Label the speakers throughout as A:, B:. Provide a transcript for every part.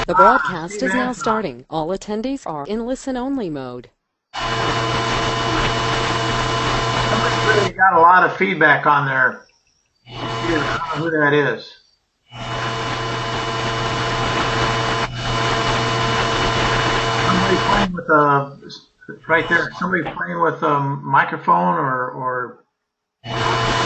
A: The broadcast is now starting. All attendees are in listen-only mode.
B: Somebody's really got a lot of feedback on their computer. I don't know who that is. Somebody playing with a, right there, somebody playing with a microphone or something.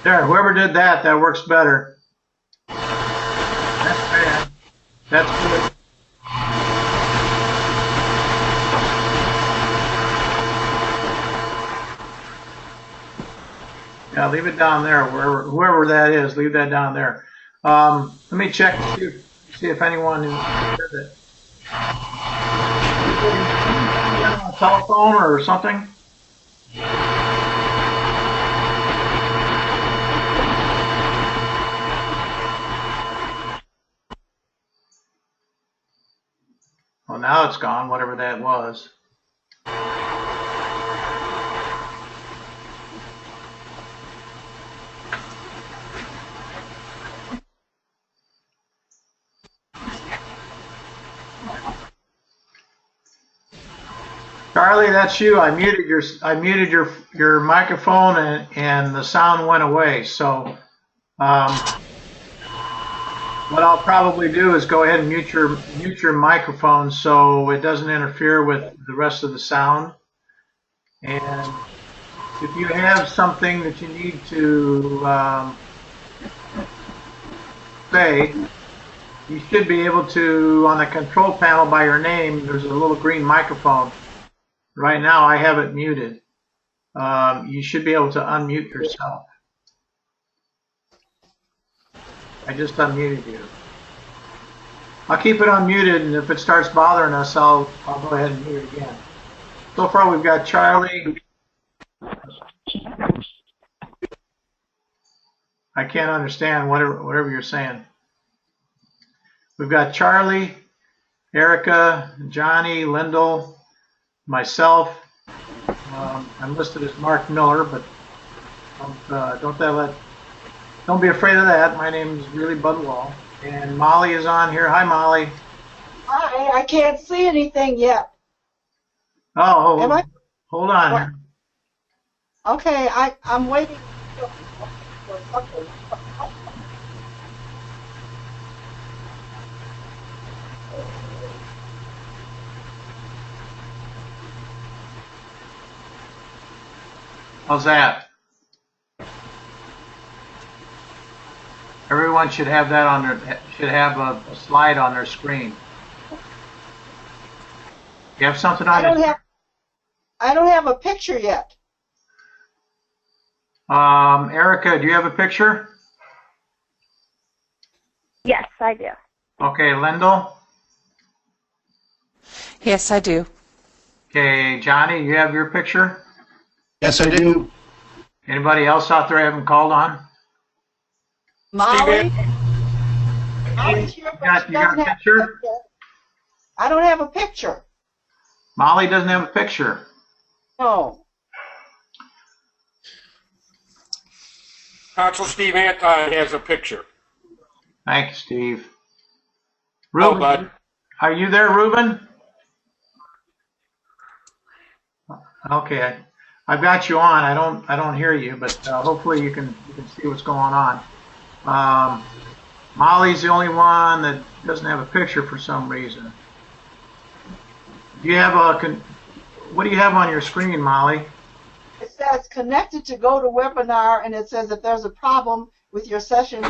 B: There, whoever did that, that works better. That's bad. That's good. Yeah, leave it down there. Whoever that is, leave that down there. Let me check to see if anyone did it. On a telephone or something? Well, now it's gone, whatever that was. Charlie, that's you. I muted your microphone and the sound went away. So what I'll probably do is go ahead and mute your microphone so it doesn't interfere with the rest of the sound. And if you have something that you need to say, you should be able to, on the control panel by your name, there's a little green microphone. Right now I have it muted. You should be able to unmute yourself. I just unmuted you. I'll keep it unmuted, and if it starts bothering us, I'll go ahead and mute it again. So far we've got Charlie. I can't understand whatever you're saying. We've got Charlie, Erica, Johnny, Lyndall, myself. I'm listed as Mark Miller, but don't be afraid of that. My name is really Bud Wall. And Molly is on here. Hi, Molly.
C: Hi, I can't see anything yet.
B: Oh, hold on.
C: Okay, I'm waiting for something.
B: How's that? Everyone should have that on a slide on their screen. You have something on your...
C: I don't have a picture yet.
B: Erica, do you have a picture?
D: Yes, I do.
B: Okay, Lendl?
E: Yes, I do.
B: Okay, Johnny, you have your picture?
F: Yes, I do.
B: Anybody else out there I haven't called on?
C: Molly?
B: You got a picture?
C: I don't have a picture.
B: Molly doesn't have a picture.
C: No.
G: Consul Steve Anton has a picture.
B: Thank you, Steve.
G: Oh,
B: Ruben,
G: bud.
B: are you there, Ruben? Okay, I've got you on. I don't hear you, but hopefully you can see what's going on. Molly's the only one that doesn't have a picture for some reason. Do you have what do you have on your screen, Molly?
C: It says connected to GoToWebinar, and it says if there's a problem with your session,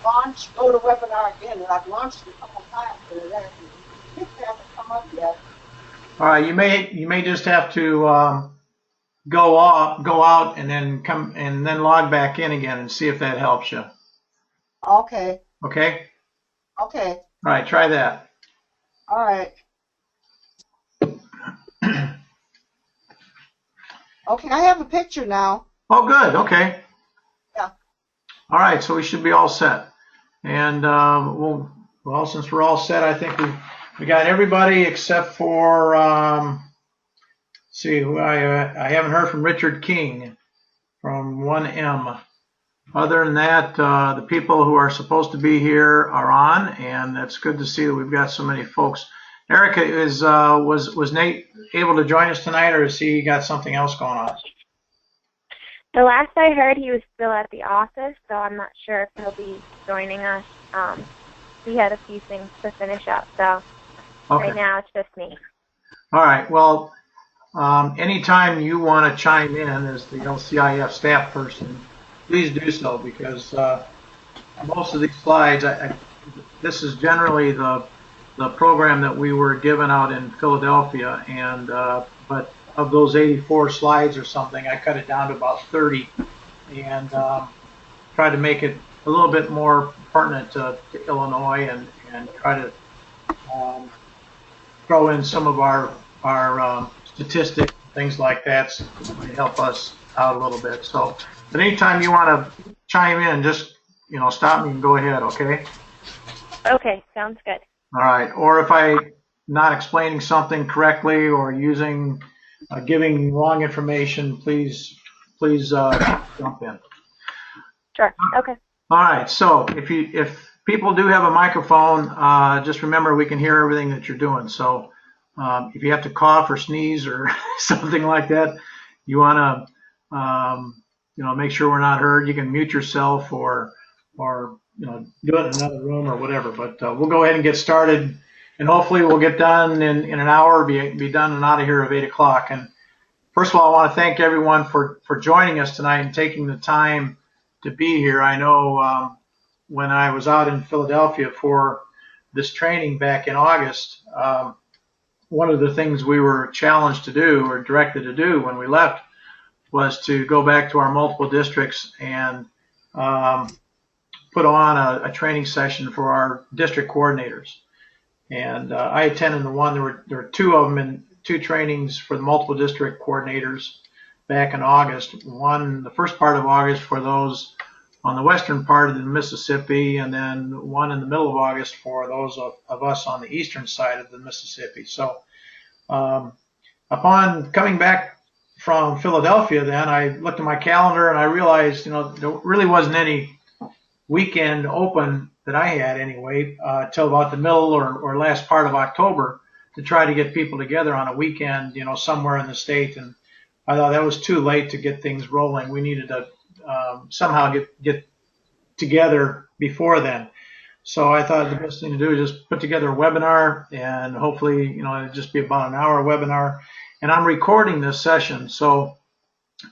C: launch GoToWebinar again. And I've launched it a couple times, but it hasn't come up yet.
B: All right, you may just have to go out and then come and then log back in again and see if that helps you.
C: Okay.
B: Okay?
C: Okay.
B: All right, try that.
C: All right. Okay, I have a picture now.
B: Oh, good. Okay.
C: Yeah.
B: All right, so we should be all set. And well, since we're all set, I think we got everybody except for see who I haven't heard from Richard King from 1M. Other than that, the people who are supposed to be here are on, and it's good to see that we've got so many folks. Erica, was Nate able to join us tonight, or has he got something else going on?
D: The last I heard, he was still at the office, so I'm not sure if he'll be joining us. He had a few things to finish up, so
B: Okay.
D: right now it's just me.
B: All right. Well, anytime you want to chime in as the LCIF staff person, please do so, because most of these slides, this is generally the program that we were given out in Philadelphia, and but of those 84 slides or something, I cut it down to about 30, and tried to make it a little bit more pertinent to Illinois, and try to throw in some of our statistics, things like that, to help us out a little bit. So, but anytime you want to chime in, just stop me and go ahead, okay?
D: Okay, sounds good.
B: All right. Or if I'm not explaining something correctly or giving wrong information, please jump in.
D: Sure. Okay.
B: All right. So if people do have a microphone, just remember we can hear everything that you're doing. So if you have to cough or sneeze or something like that, you want to make sure we're not heard. You can mute yourself or do it in another room or whatever. But we'll go ahead and get started, and hopefully we'll get done in an hour. Be done and out of here at 8 o'clock. And first of all, I want to thank everyone for joining us tonight and taking the time to be here. I know when I was out in Philadelphia for this training back in August, one of the things we were challenged to do, or directed to do when we left, was to go back to our multiple districts and put on a training session for our district coordinators. And I attended the one. There were two of them, in two trainings for the multiple district coordinators back in August. One, the first part of August, for those on the western part of the Mississippi, and then one in the middle of August for those of us on the eastern side of the Mississippi. So upon coming back from Philadelphia, then I looked at my calendar and I realized, there really wasn't any weekend open that I had anyway till about the middle or last part of October to try to get people together on a weekend, somewhere in the state. And I thought that was too late to get things rolling. We needed to somehow get together before then. So I thought the best thing to do is just put together a webinar, and hopefully, it'll just be about an hour webinar. And I'm recording this session. So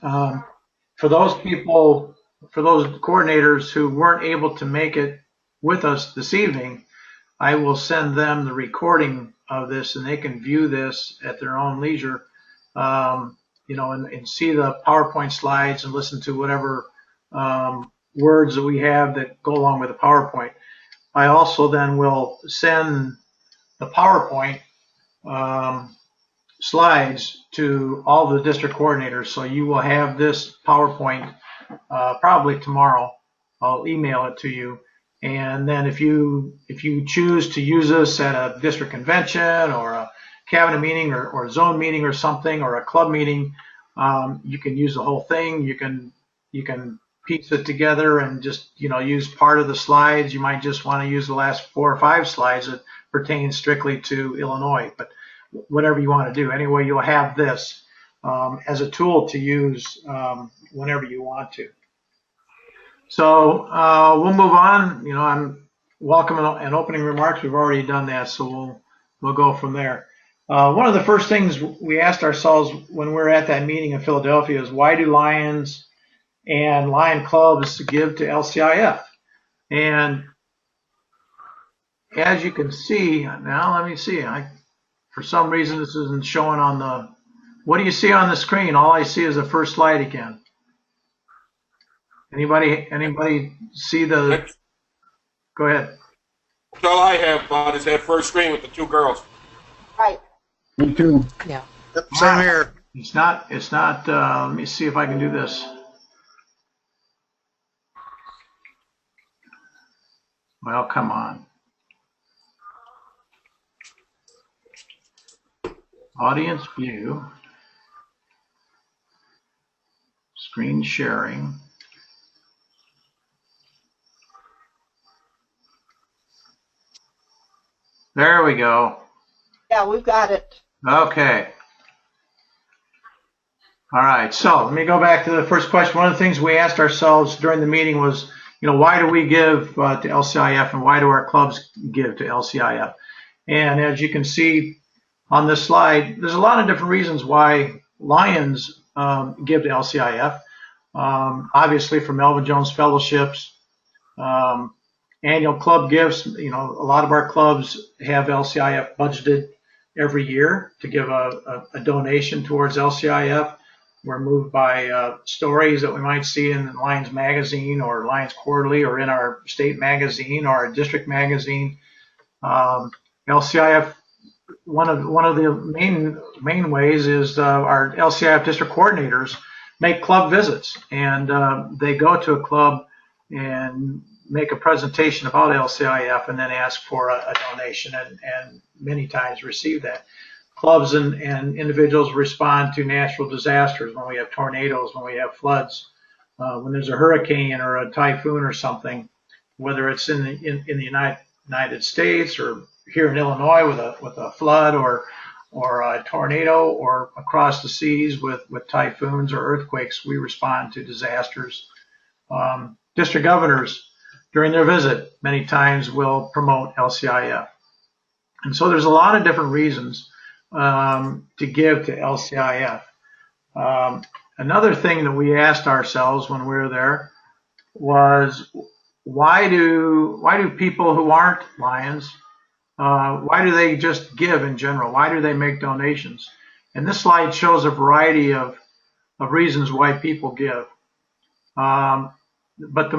B: for those people, for those coordinators who weren't able to make it with us this evening, I will send them the recording of this, and they can view this at their own leisure, and see the PowerPoint slides and listen to whatever words that we have that go along with the PowerPoint. I also then will send the PowerPoint slides to all the district coordinators, so you will have this PowerPoint probably tomorrow. I'll email it to you, and then if you choose to use this at a district convention or a cabinet meeting or a zone meeting or something, or a club meeting, you can use the whole thing. You can piece it together and just use part of the slides. You might just want to use the last 4 or 5 slides that pertain strictly to Illinois, but whatever you want to do. Anyway, you'll have this as a tool to use whenever you want to. So we'll move on. I'm welcoming and opening remarks. We've already done that, so we'll go from there. One of the first things we asked ourselves when we were at that meeting in Philadelphia is, why do Lions and Lion clubs give to LCIF? And as you can see, now let me see. For some reason, this isn't showing on the. What do you see on the screen? All I see is the first slide again. Anybody see the? Go ahead.
G: That's all I have, Bud, is that first screen with the 2 girls.
C: Right.
F: Me too.
A: Yeah.
F: Yep, same here.
B: It's not. Let me see if I can do this. Well, come on. Audience view. Screen sharing. There we go.
C: Yeah, we've got it.
B: Okay. All right. So let me go back to the first question. One of the things we asked ourselves during the meeting was, why do we give to LCIF and why do our clubs give to LCIF? And as you can see on this slide, there's a lot of different reasons why Lions give to LCIF. Obviously, for Melvin Jones fellowships, annual club gifts. A lot of our clubs have LCIF budgeted every year to give a donation towards LCIF. We're moved by stories that we might see in Lions Magazine or Lions Quarterly or in our state magazine or our district magazine. LCIF, one of the main ways is our LCIF district coordinators make club visits, and they go to a club and make a presentation about LCIF and then ask for a donation, and many times receive that. Clubs and individuals respond to natural disasters, when we have tornadoes, when we have floods, when there's a hurricane or a typhoon or something, whether it's in the United States or here in Illinois with a flood or a tornado, or across the seas with typhoons or earthquakes. We respond to disasters. District governors, during their visit, many times will promote LCIF. And so there's a lot of different reasons to give to LCIF. Another thing that we asked ourselves when we were there was, why do people who aren't Lions, why do they just give in general? Why do they make donations? And this slide shows a variety of reasons why people give. But the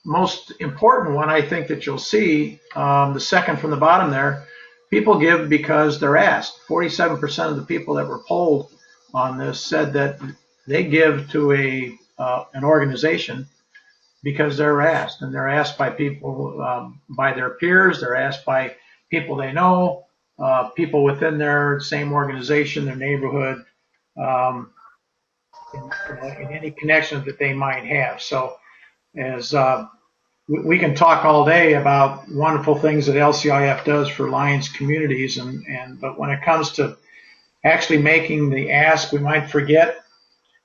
B: most important one, I think, that you'll see, the second from the bottom there, people give because they're asked. 47% of the people that were polled on this said that they give to an organization because they're asked, and they're asked by people, by their peers. They're asked by people they know, people within their same organization, their neighborhood, in any connection that they might have. So, as we can talk all day about wonderful things that LCIF does for Lions communities, but when it comes to actually making the ask, we might forget.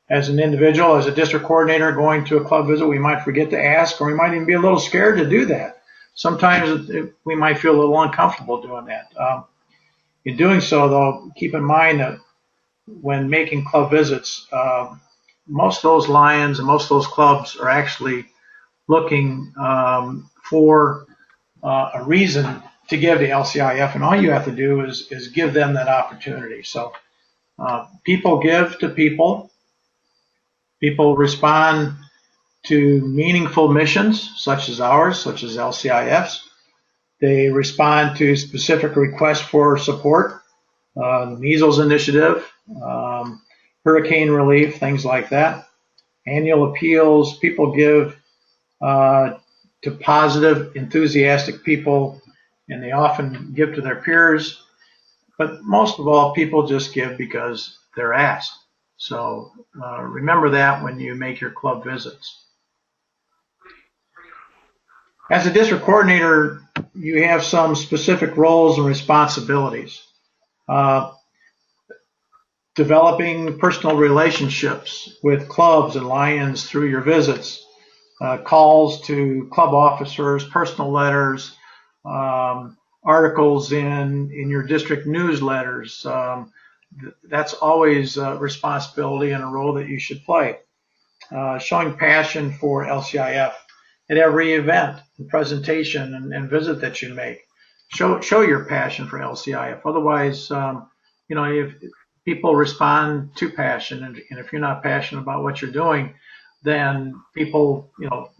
B: As an individual, as a district coordinator going to a club visit, we might forget to ask, or we might even be a little scared to do that. Sometimes we might feel a little uncomfortable doing that. In doing so, though, keep in mind that when making club visits, most of those Lions and most of those clubs are actually looking for a reason to give to LCIF, and all you have to do is give them that opportunity. So people give to people. People respond to meaningful missions, such as ours, such as LCIF's. They respond to specific requests for support, the measles initiative, hurricane relief, things like that. Annual appeals, people give to positive, enthusiastic people, and they often give to their peers. But most of all, people just give because they're asked. So remember that when you make your club visits. As a district coordinator, you have some specific roles and responsibilities. Developing personal relationships with clubs and Lions through your visits, calls to club officers, personal letters, articles in your district newsletters. That's always a responsibility and a role that you should play. Showing passion for LCIF at every event, and presentation, and visit that you make. Show your passion for LCIF. Otherwise, if people respond to passion, and if you're not passionate about what you're doing, then people,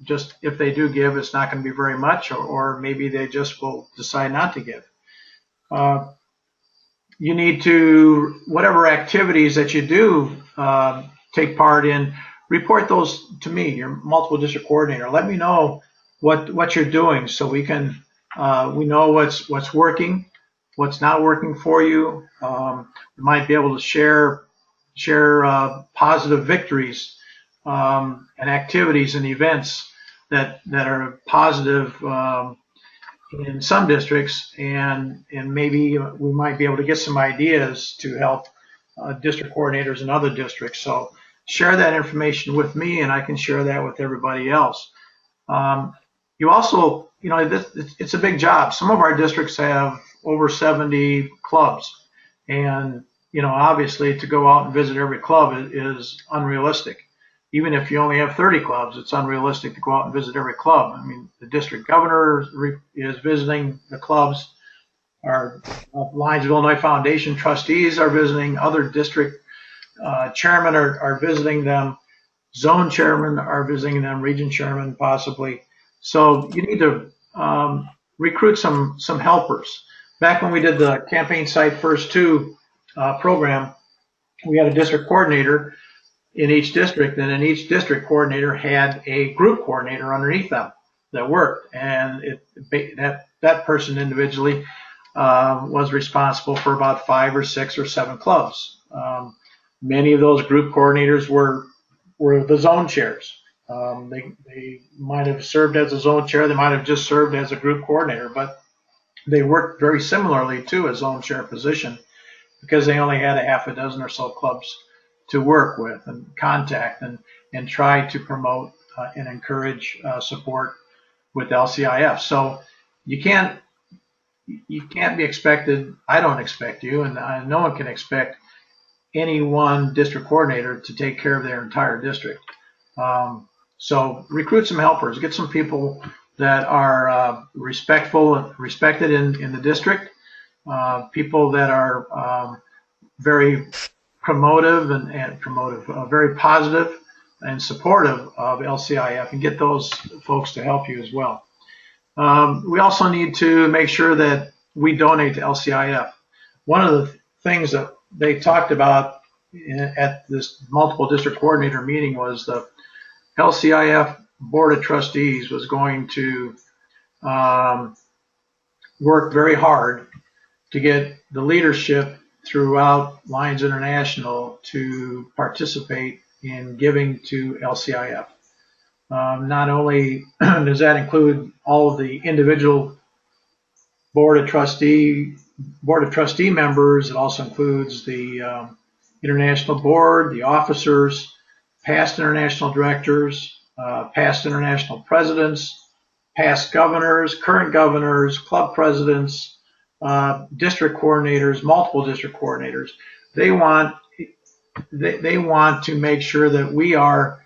B: just if they do give, it's not going to be very much, or maybe they just will decide not to give. You need to, whatever activities that you do take part in, report those to me, your multiple district coordinator. Let me know what you're doing, so we know what's working, what's not working for you. You might be able to share positive victories and activities and events that are positive in some districts, and maybe we might be able to get some ideas to help district coordinators in other districts. So share that information with me, and I can share that with everybody else. You also, it's a big job. Some of our districts have over 70 clubs, and obviously to go out and visit every club is unrealistic. Even if you only have 30 clubs, it's unrealistic to go out and visit every club. I mean, the district governor is visiting the clubs. Our Lions of Illinois Foundation trustees are visiting. Other district chairmen are visiting them. Zone chairmen are visiting them. Region chairmen possibly. So you need to recruit some helpers. Back when we did the Campaign Site First 2 program, we had a district coordinator in each district, and then each district coordinator had a group coordinator underneath them that worked, and that person individually was responsible for about 5 or 6 or 7 clubs. Many of those group coordinators were the zone chairs. They might have served as a zone chair, they might have just served as a group coordinator, but they worked very similarly to a zone chair position because they only had a half a dozen or so clubs to work with and contact and try to promote and encourage support with LCIF. So you can't be expected, I don't expect you, and no one can expect any one district coordinator to take care of their entire district. So recruit some helpers, get some people that are respected in the district, people that are very promotive and very positive and supportive of LCIF, and get those folks to help you as well. We also need to make sure that we donate to LCIF. One of the things that they talked about at this multiple district coordinator meeting was the LCIF Board of Trustees was going to work very hard to get the leadership throughout Lions International to participate in giving to LCIF. Not only does that include all of the individual Board of Trustee members, it also includes the International Board, the officers, past international directors, past international presidents, past governors, current governors, club presidents, district coordinators, multiple district coordinators. They want to make sure that we are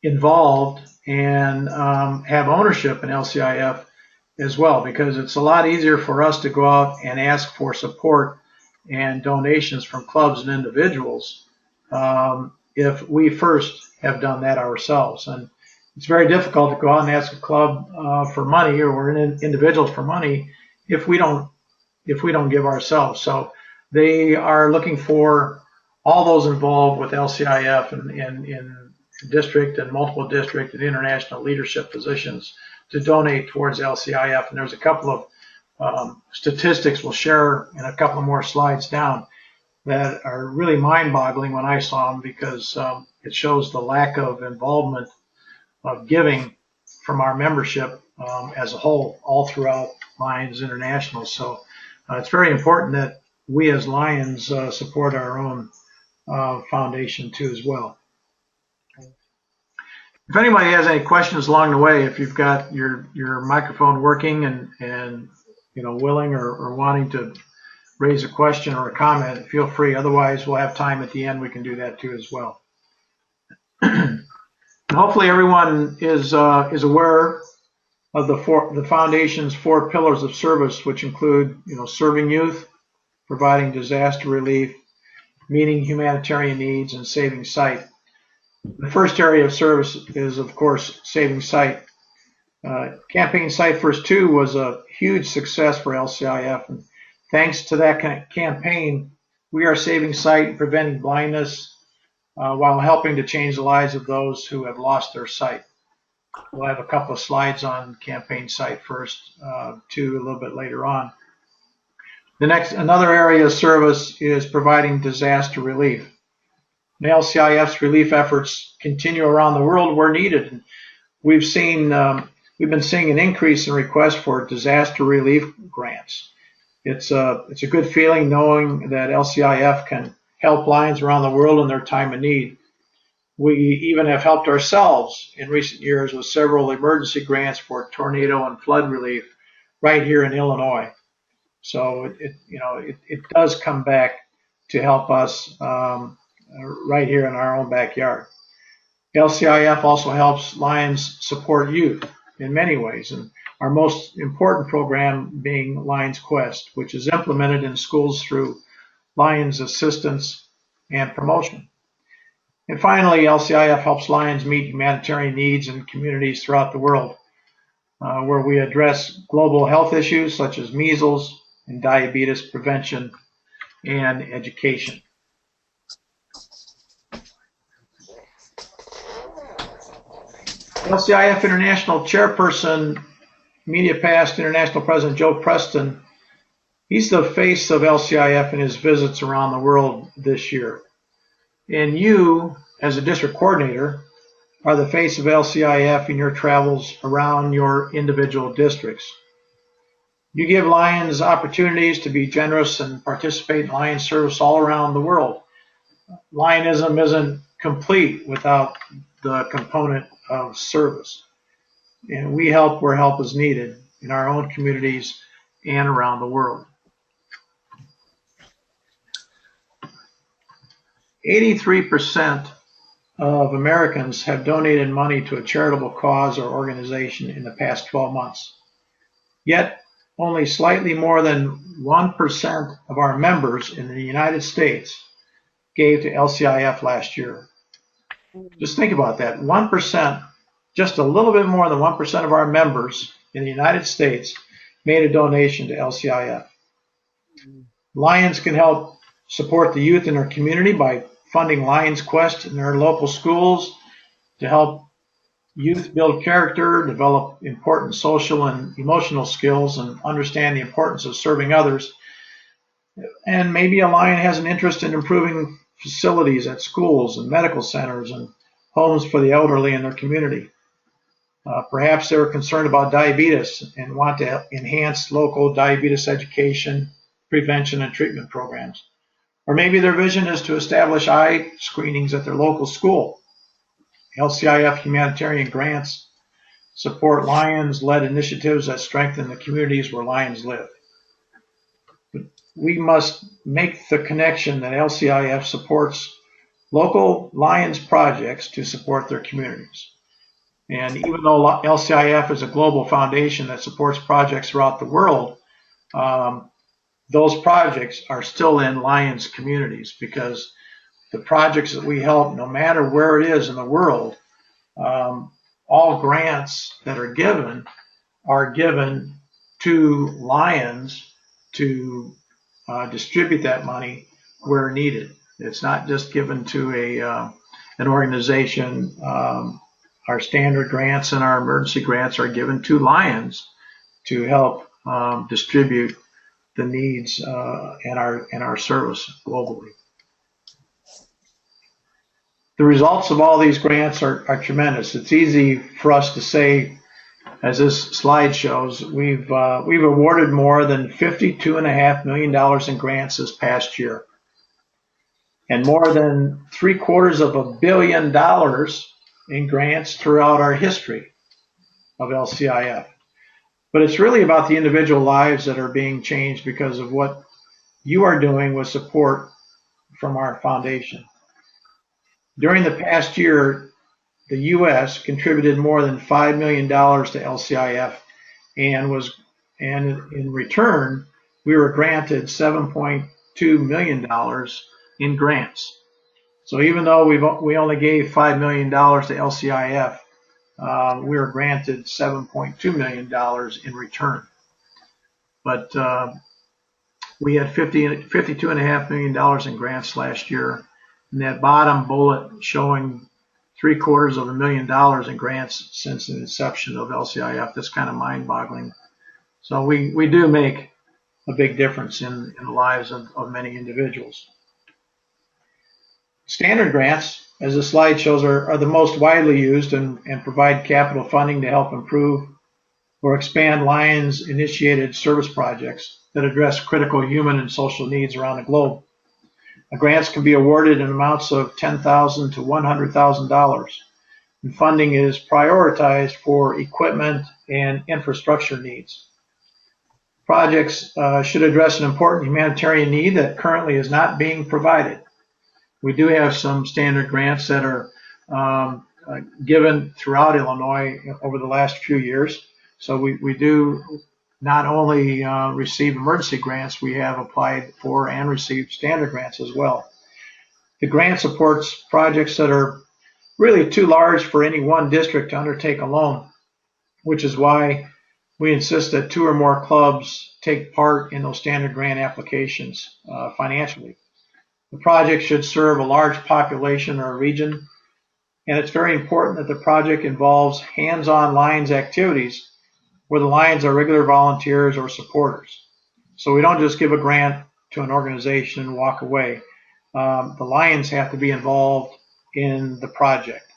B: involved and have ownership in LCIF as well, because it's a lot easier for us to go out and ask for support and donations from clubs and individuals if we first have done that ourselves. And it's very difficult to go out and ask a club for money or individuals for money if we don't give ourselves. So they are looking for all those involved with LCIF and in district and multiple district and international leadership positions to donate towards LCIF. And there's a couple of statistics we'll share in a couple of more slides down that are really mind-boggling when I saw them, because it shows the lack of involvement of giving from our membership as a whole, all throughout Lions International. So it's very important that we as Lions support our own foundation too as well. If anybody has any questions along the way, if you've got your microphone working and willing or wanting to raise a question or a comment, feel free. Otherwise, we'll have time at the end. We can do that too as well. And hopefully, everyone is aware of the foundation's 4 pillars of service, which include serving youth, providing disaster relief, meeting humanitarian needs, and saving sight. The first area of service is, of course, saving sight. Campaign Site First 2 was a huge success for LCIF, and thanks to that campaign, we are saving sight and preventing blindness while helping to change the lives of those who have lost their sight. We'll have a couple of slides on Campaign Site First 2 a little bit later on. Another area of service is providing disaster relief. And LCIF's relief efforts continue around the world where needed. And we've been seeing an increase in requests for disaster relief grants. It's a good feeling knowing that LCIF can help Lions around the world in their time of need. We even have helped ourselves in recent years with several emergency grants for tornado and flood relief right here in Illinois. So it does come back to help us right here in our own backyard. LCIF also helps Lions support youth in many ways, and our most important program being Lions Quest, which is implemented in schools through Lions Assistance and Promotion. And finally, LCIF helps Lions meet humanitarian needs in communities throughout the world, where we address global health issues such as measles and diabetes prevention and education. LCIF International Chairperson, Media Past International President Joe Preston, he's the face of LCIF in his visits around the world this year. And you, as a district coordinator, are the face of LCIF in your travels around your individual districts. You give Lions opportunities to be generous and participate in Lions service all around the world. Lionism isn't complete without the component of service. And we help where help is needed in our own communities and around the world. 83% of Americans have donated money to a charitable cause or organization in the past 12 months. Yet, only slightly more than 1% of our members in the United States gave to LCIF last year. Just think about that. 1%, just a little bit more than 1% of our members in the United States made a donation to LCIF. Lions can help support the youth in our community by funding Lions Quest in their local schools to help youth build character, develop important social and emotional skills, and understand the importance of serving others. And maybe a Lion has an interest in improving facilities at schools and medical centers and homes for the elderly in their community. Perhaps they're concerned about diabetes and want to enhance local diabetes education, prevention, and treatment programs. Or maybe their vision is to establish eye screenings at their local school. LCIF humanitarian grants support Lions-led initiatives that strengthen the communities where Lions live. But we must make the connection that LCIF supports local Lions projects to support their communities. And even though LCIF is a global foundation that supports projects throughout the world, those projects are still in Lions communities, because the projects that we help, no matter where it is in the world, all grants that are given to Lions to distribute that money where needed. It's not just given to an organization. Our standard grants and our emergency grants are given to Lions to help distribute the needs in our service globally. The results of all these grants are tremendous. It's easy for us to say, as this slide shows, we've awarded more than $52.5 million in grants this past year, and more than $750 million in grants throughout our history of LCIF. But it's really about the individual lives that are being changed because of what you are doing with support from our foundation. During the past year, the U.S. contributed more than $5 million to LCIF, and in return, we were granted $7.2 million in grants. So even though we only gave $5 million to LCIF, we were granted $7.2 million in return. But we had $52.5 million in grants last year. And that bottom bullet showing $750,000 in grants since the inception of LCIF, that's kind of mind-boggling. So we do make a big difference in the lives of many individuals. Standard grants, as the slide shows, are the most widely used and provide capital funding to help improve or expand Lions-initiated service projects that address critical human and social needs around the globe. Grants can be awarded in amounts of $10,000 to $100,000, and funding is prioritized for equipment and infrastructure needs. Projects should address an important humanitarian need that currently is not being provided. We do have some standard grants that are given throughout Illinois over the last few years. So we do not only receive emergency grants, we have applied for and received standard grants as well. The grant supports projects that are really too large for any one district to undertake alone, which is why we insist that 2 or more clubs take part in those standard grant applications financially. The project should serve a large population or region, and it's very important that the project involves hands-on Lions activities where the Lions are regular volunteers or supporters. So we don't just give a grant to an organization and walk away. The Lions have to be involved in the project.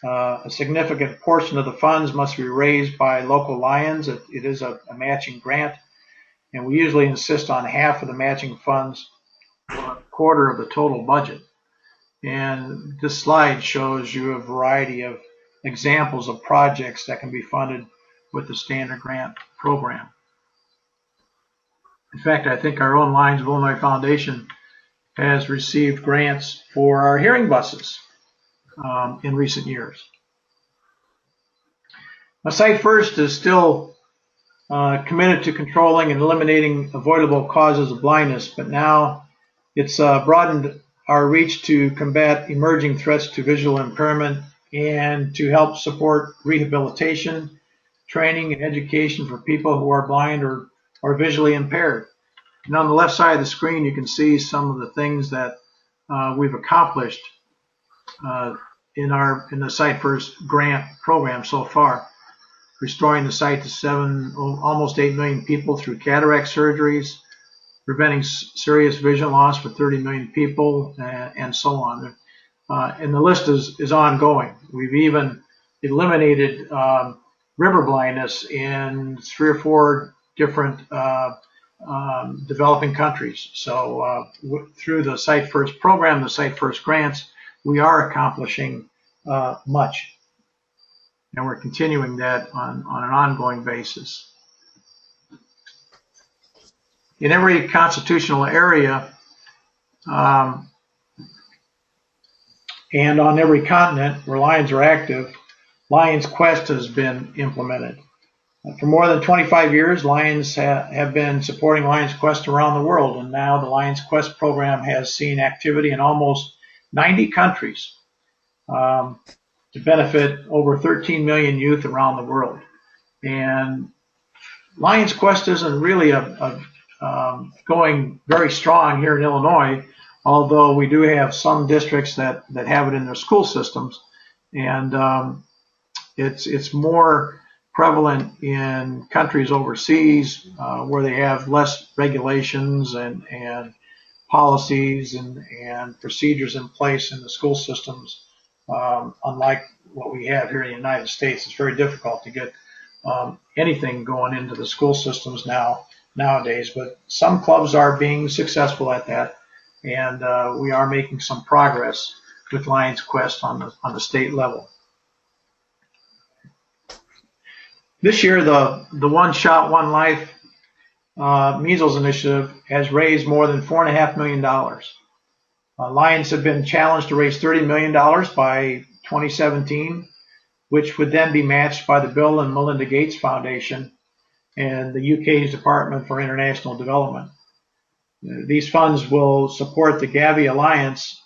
B: A significant portion of the funds must be raised by local Lions. It is a matching grant, and we usually insist on half of the matching funds, a quarter of the total budget. And this slide shows you a variety of examples of projects that can be funded with the standard grant program. In fact, I think our own Lions of Illinois Foundation has received grants for our hearing buses in recent years. Now, Sight First is still committed to controlling and eliminating avoidable causes of blindness, but now it's broadened our reach to combat emerging threats to visual impairment and to help support rehabilitation, training, and education for people who are blind or visually impaired. And on the left side of the screen, you can see some of the things that we've accomplished in the Sight First grant program so far. Restoring the sight to almost 8 million people through cataract surgeries, preventing serious vision loss for 30 million people, and so on. And the list is ongoing. We've even eliminated river blindness in 3 or 4 different developing countries. So through the Sight First program, the Sight First grants, we are accomplishing much. And we're continuing that on an ongoing basis. In every constitutional area and on every continent where Lions are active, Lions Quest has been implemented. For more than 25 years, Lions have been supporting Lions Quest around the world, and now the Lions Quest program has seen activity in almost 90 countries to benefit over 13 million youth around the world. And Lions Quest isn't really going very strong here in Illinois, although we do have some districts that have it in their school systems, and it's more prevalent in countries overseas where they have less regulations and policies and procedures in place in the school systems. Unlike what we have here in the United States, it's very difficult to get anything going into the school systems nowadays. But some clubs are being successful at that, and we are making some progress with Lions Quest on the state level. This year, the One Shot, One Life measles initiative has raised more than $4.5 million. Lions have been challenged to raise $30 million by 2017, which would then be matched by the Bill and Melinda Gates Foundation and the UK's Department for International Development. These funds will support the Gavi Alliance,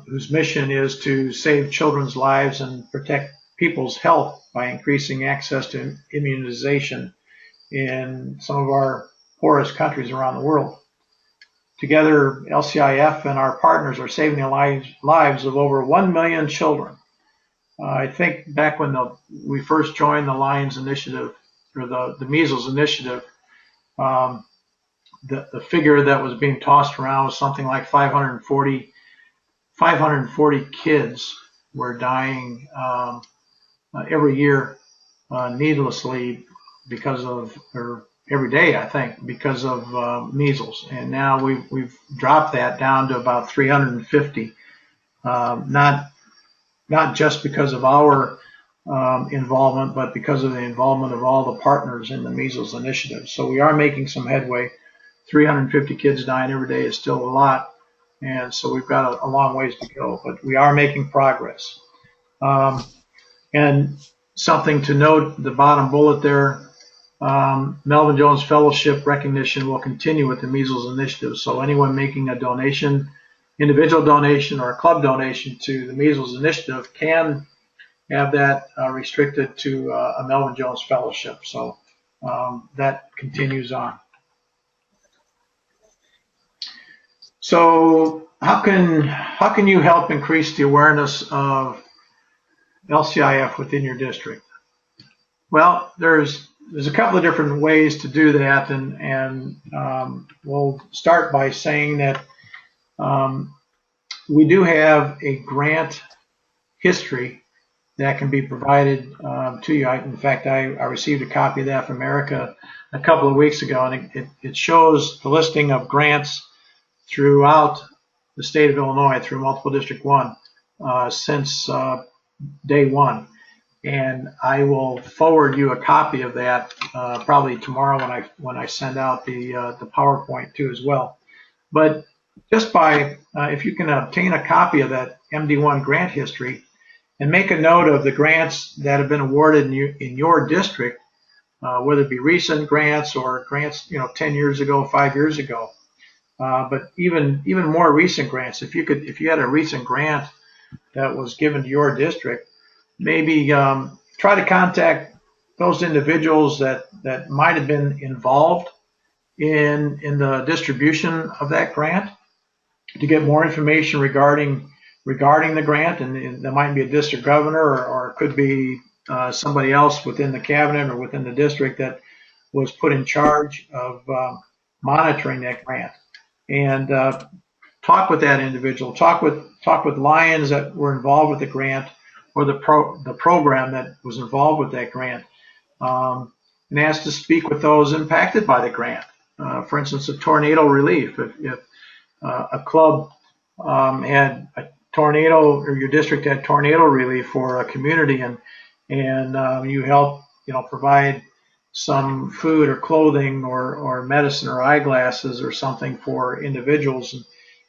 B: whose mission is to save children's lives and protect people's health by increasing access to immunization in some of our poorest countries around the world. Together, LCIF and our partners are saving the lives of over 1 million children. I think back when we first joined the Lions Initiative, or the Measles Initiative, the figure that was being tossed around was something like 540 540 kids were dying every year needlessly because of, or every day, I think, because of measles. And now we've dropped that down to about 350. Not just because of our involvement, but because of the involvement of all the partners in the measles initiative. So we are making some headway. 350 kids dying every day is still a lot, and so we've got a long ways to go, but we are making progress. And something to note, the bottom bullet there, Melvin Jones Fellowship recognition will continue with the measles initiative. So anyone making a donation, individual donation or a club donation to the measles initiative can have that restricted to a Melvin Jones Fellowship. So that continues on. So how can you help increase the awareness of LCIF within your district? Well, there's a couple of different ways to do that, and we'll start by saying that we do have a grant history that can be provided to you. In fact, I received a copy of that from Erica a couple of weeks ago, and it shows the listing of grants throughout the state of Illinois through Multiple District 1 since day one. And I will forward you a copy of that probably tomorrow when I send out the PowerPoint too as well. But just by if you can obtain a copy of that MD1 grant history and make a note of the grants that have been awarded in your district, whether it be recent grants or grants 10 years ago, 5 years ago, but even more recent grants. If you had a recent grant that was given to your district, maybe try to contact those individuals that might have been involved in the distribution of that grant to get more information regarding the grant. And there might be a district governor or it could be somebody else within the cabinet or within the district that was put in charge of monitoring that grant. And talk with that individual. Talk with Lions that were involved with the grant or the program that was involved with that grant, and ask to speak with those impacted by the grant. For instance, a tornado relief. If a club had a tornado, or your district had tornado relief for a community, and you help provide some food or clothing or medicine or eyeglasses or something for individuals. And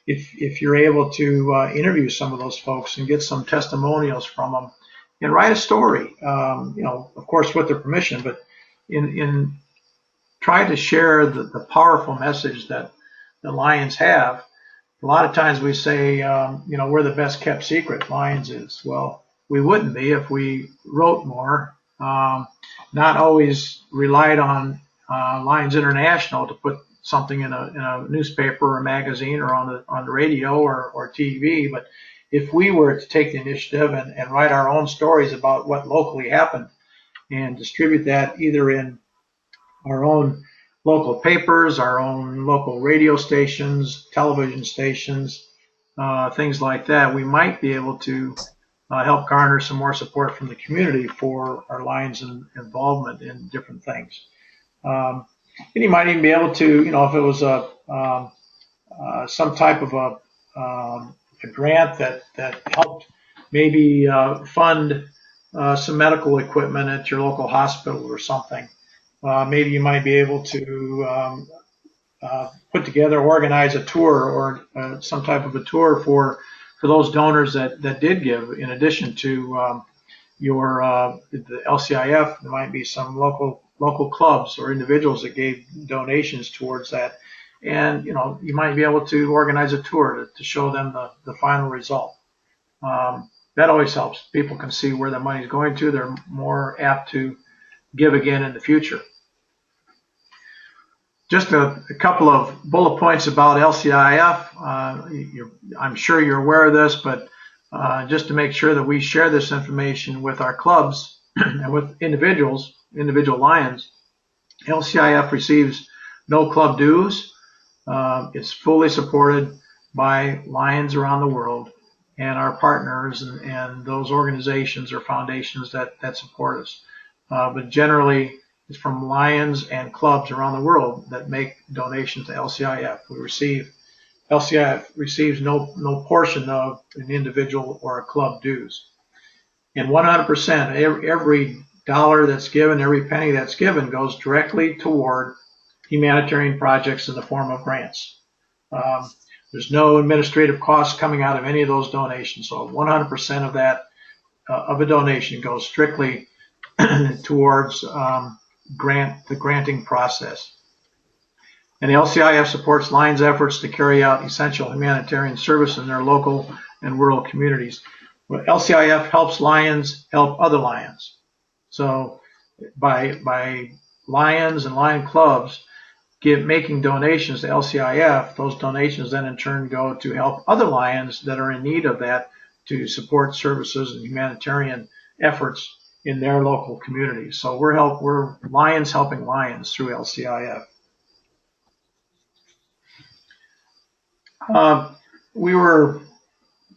B: if you're able to interview some of those folks and get some testimonials from them and write a story, of course with their permission, but in try to share the powerful message that the Lions have. A lot of times we say, we're the best kept secret, Lions is. Well, we wouldn't be if we wrote more. Not always relied on Lions International to put something in a newspaper or a magazine or on the radio or TV. But if we were to take the initiative and write our own stories about what locally happened and distribute that either in our own local papers, our own local radio stations, television stations, things like that, we might be able to help garner some more support from the community for our Lions involvement in different things. And you might even be able to, if it was some type of a grant that helped maybe fund some medical equipment at your local hospital or something. Maybe you might be able to put together, organize a tour or some type of a tour for those donors that did give. In addition to the LCIF, there might be some local clubs or individuals that gave donations towards that. And, you might be able to organize a tour to show them the final result. That always helps. People can see where their money is going to. They're more apt to give again in the future. Just a couple of bullet points about LCIF. I'm sure you're aware of this, but just to make sure that we share this information with our clubs and with individual Lions, LCIF receives no club dues. It's fully supported by Lions around the world. and our partners and those organizations or foundations that support us. But generally, it's from Lions and clubs around the world that make donations to LCIF. LCIF receives no portion of an individual or a club dues. And 100%, every dollar that's given, every penny that's given goes directly toward humanitarian projects in the form of grants. There's no administrative costs coming out of any of those donations. So 100% of that, of a donation goes strictly towards the granting process. And the LCIF supports Lions' efforts to carry out essential humanitarian service in their local and rural communities. Well, LCIF helps Lions help other Lions. So by Lions and Lion clubs making donations to LCIF, those donations then in turn go to help other Lions that are in need of that to support services and humanitarian efforts in their local communities. So we're Lions helping Lions through LCIF. We were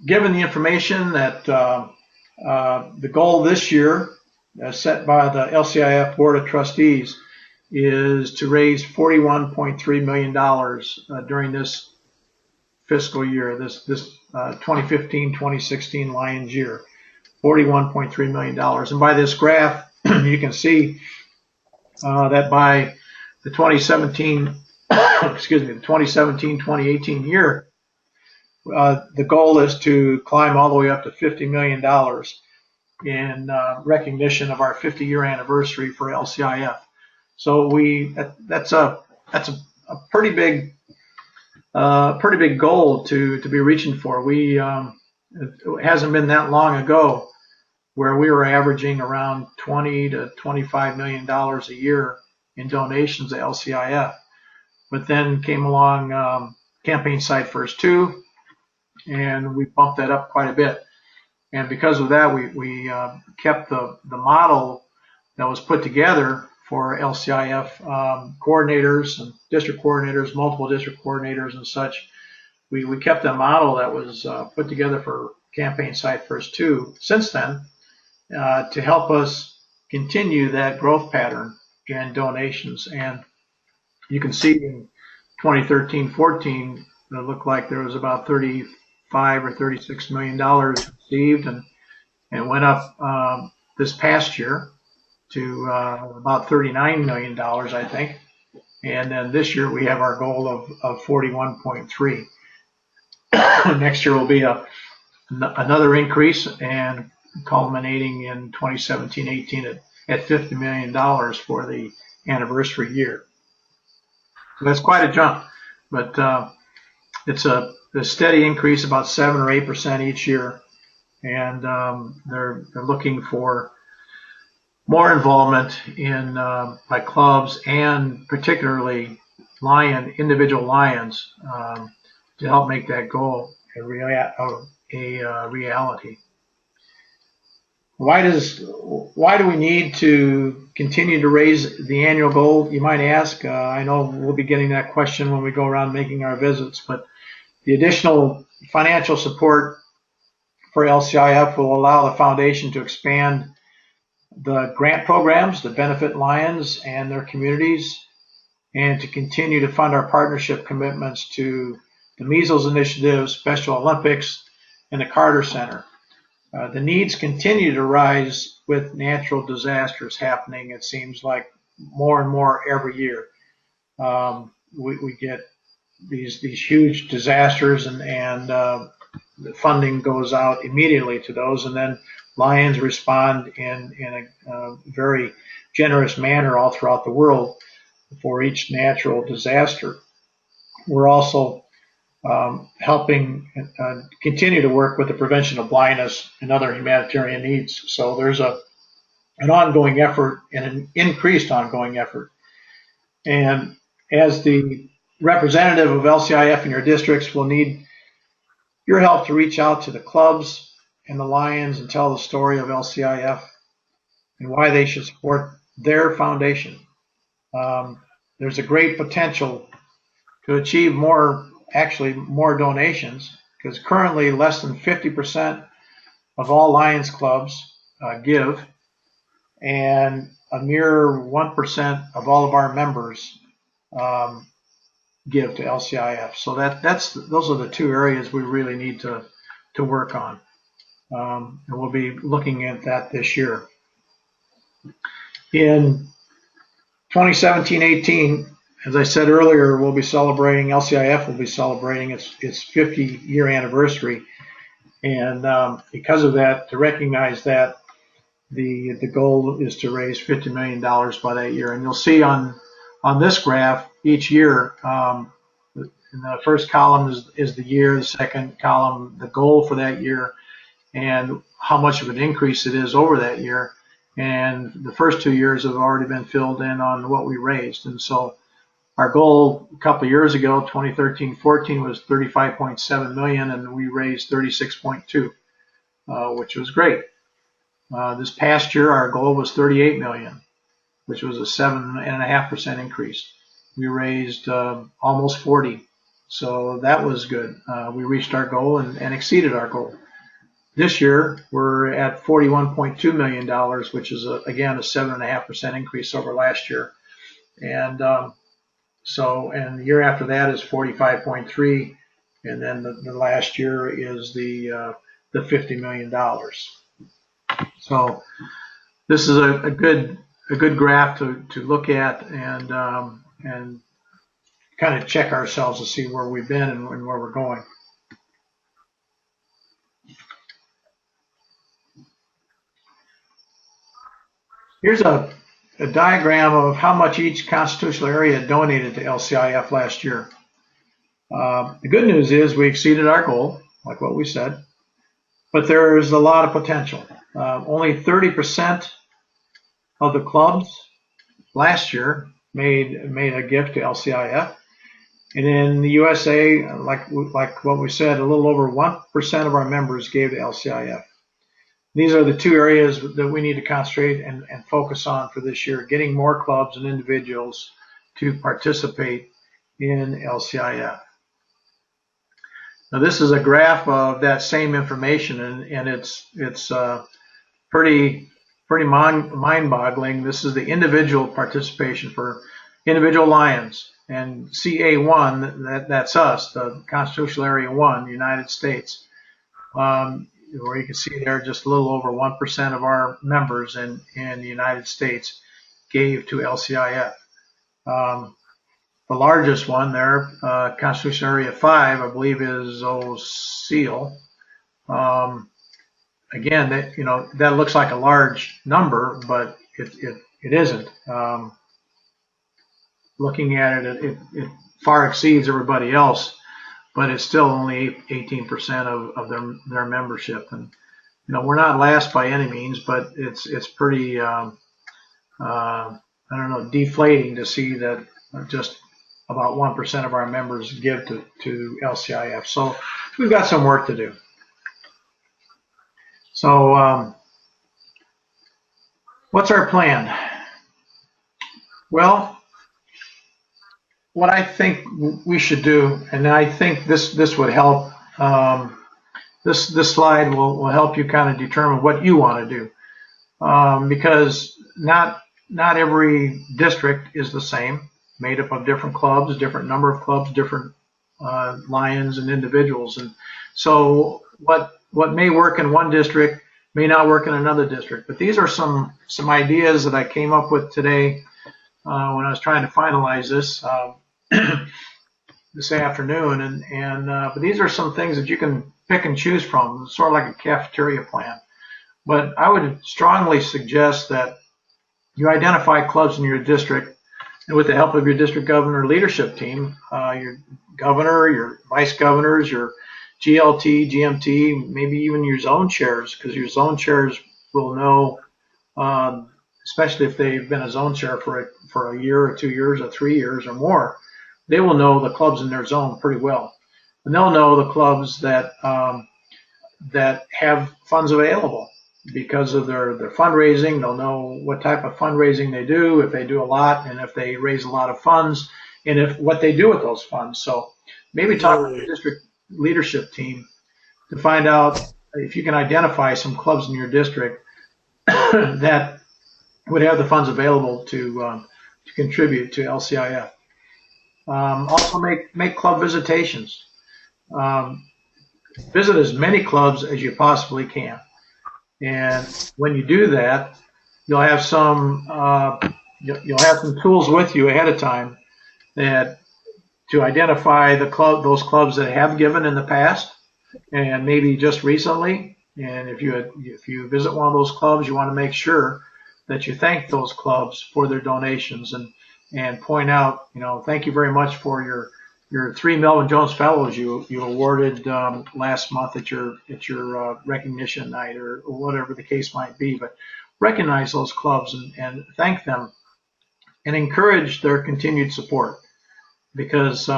B: given the information that the goal this year, set by the LCIF Board of Trustees, is to raise $41.3 million during this fiscal year, this 2015-2016 Lions year, $41.3 million. And by this graph, you can see that by the 2017, the 2017-2018 year, the goal is to climb all the way up to $50 million in recognition of our 50-year anniversary for LCIF. So that's a pretty big goal to be reaching for. It hasn't been that long ago where we were averaging around $20 to $25 million a year in donations to LCIF. But then came along Campaign Site First 2, and we bumped that up quite a bit. And because of that, we kept the model that was put together for LCIF coordinators and district coordinators, multiple district coordinators and such. We kept the model that was put together for Campaign Site First 2 since then to help us continue that growth pattern in donations. And you can see in 2013-14, it looked like there was about $35 or $36 million received, and went up this past year to about $39 million, I think. And then this year we have our goal of 41.3. Next year will be another increase and culminating in 2017-18 at $50 million for the anniversary year. So that's quite a jump, but it's a steady increase, about 7 or 8% each year, and they're looking for more involvement in by clubs and particularly individual Lions to help make that goal a reality. Why do we need to continue to raise the annual goal, you might ask? I know we'll be getting that question when we go around making our visits, but the additional financial support for LCIF will allow the foundation to expand the grant programs that benefit Lions and their communities, and to continue to fund our partnership commitments to the Measles Initiative, Special Olympics, and the Carter Center. The needs continue to rise with natural disasters happening. It seems like more and more every year. We get these huge disasters, and the funding goes out immediately to those, and then Lions respond in a very generous manner all throughout the world for each natural disaster. We're also helping continue to work with the prevention of blindness and other humanitarian needs. So there's an ongoing effort and an increased ongoing effort. And as the representative of LCIF in your districts, will need your help to reach out to the clubs and the Lions and tell the story of LCIF and why they should support their foundation. There's a great potential to achieve more donations because currently less than 50% of all Lions clubs give, and a mere 1% of all of our members give to LCIF. So those are the two areas we really need to work on, and we'll be looking at that this year. In 2017-18, as I said earlier, we'll be celebrating, LCIF will be celebrating its 50-year anniversary. And because of that, to recognize that, the goal is to raise $50 million by that year. And you'll see on this graph each year, in the first column is the year, the second column, the goal for that year, and how much of an increase it is over that year. And the first 2 years have already been filled in on what we raised. And so our goal a couple of years ago, 2013-14, was 35.7 million, and we raised 36.2, which was great. This past year, our goal was 38 million, which was a 7.5% increase. We raised almost 40, so that was good. We reached our goal and exceeded our goal. This year, we're at $41.2 million, which is, again, a 7.5% increase over last year. And and the year after that is 45.3, and then the last year is the $50 million. So this is a good graph to look at and kind of check ourselves to see where we've been and where we're going. Here's a diagram of how much each constitutional area donated to LCIF last year. The good news is we exceeded our goal, like what we said, but there's a lot of potential. Only 30% of the clubs last year made a gift to LCIF. And in the USA, like what we said, a little over 1% of our members gave to LCIF. These are the two areas that we need to concentrate and focus on for this year, getting more clubs and individuals to participate in LCIF. Now this is a graph of that same information, and it's pretty mind-boggling. This is the individual participation for individual Lions, and CA1, that's us, the Constitutional Area 1, the United States. Where you can see there just a little over 1% of our members in the United States gave to LCIF. The largest one there, Constitution Area 5, I believe is Seal. Again, that looks like a large number, but it isn't. Looking at it far exceeds everybody else, but it's still only 18% of their membership. And we're not last by any means, but it's pretty I don't know, deflating to see that just about 1% of our members give to LCIF. So we've got some work to do. So what's our plan? Well, what I think we should do, and I think this would help, this slide will help you kind of determine what you want to do, because not every district is the same, made up of different clubs, different number of clubs, different Lions and individuals, and so what may work in one district may not work in another district. But these are some ideas that I came up with today when I was trying to finalize this. This afternoon, but these are some things that you can pick and choose from, sort of like a cafeteria plan. But I would strongly suggest that you identify clubs in your district, and with the help of your district governor leadership team, your governor, your vice governors, your GLT, GMT, maybe even your zone chairs, because your zone chairs will know, especially if they've been a zone chair for a year or 2 years or 3 years or more, they will know the clubs in their zone pretty well. And they'll know the clubs that have funds available because of their fundraising. They'll know what type of fundraising they do, if they do a lot, and if they raise a lot of funds, and what they do with those funds. So maybe talk to the district leadership team to find out if you can identify some clubs in your district that would have the funds available to contribute to LCIF. Also, make club visitations. Visit as many clubs as you possibly can, and when you do that, you'll have some tools with you ahead of time that to identify those clubs that have given in the past and maybe just recently. And if you visit one of those clubs, you want to make sure that you thank those clubs for their donations and point out, thank you very much for your 3 Melvin Jones Fellows you awarded last month at your recognition night or whatever the case might be. But recognize those clubs and thank them and encourage their continued support, because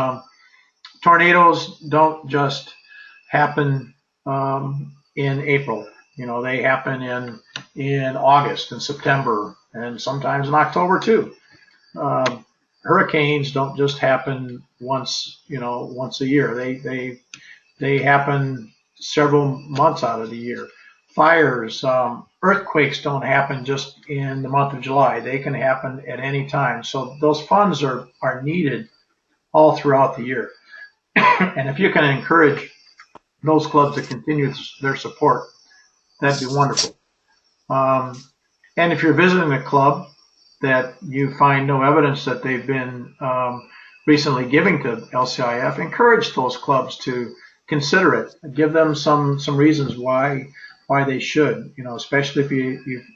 B: tornadoes don't just happen in April. They happen in August and September and sometimes in October too. Hurricanes don't just happen once a year. They happen several months out of the year. Fires, earthquakes don't happen just in the month of July. They can happen at any time. So those funds are needed all throughout the year. And if you can encourage those clubs to continue their support, that'd be wonderful. And if you're visiting a club that you find no evidence that they've been recently giving to LCIF, encourage those clubs to consider it. Give them some reasons why they should. Especially if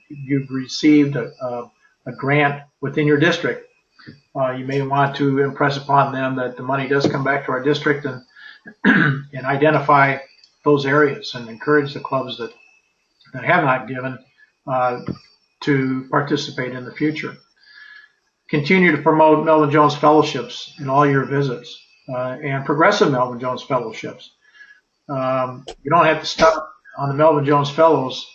B: you've received a grant within your district. You may want to impress upon them that the money does come back to our district and identify those areas and encourage the clubs that have not given to participate in the future. Continue to promote Melvin Jones Fellowships in all your visits and progressive Melvin Jones Fellowships. You don't have to stop on the Melvin Jones Fellows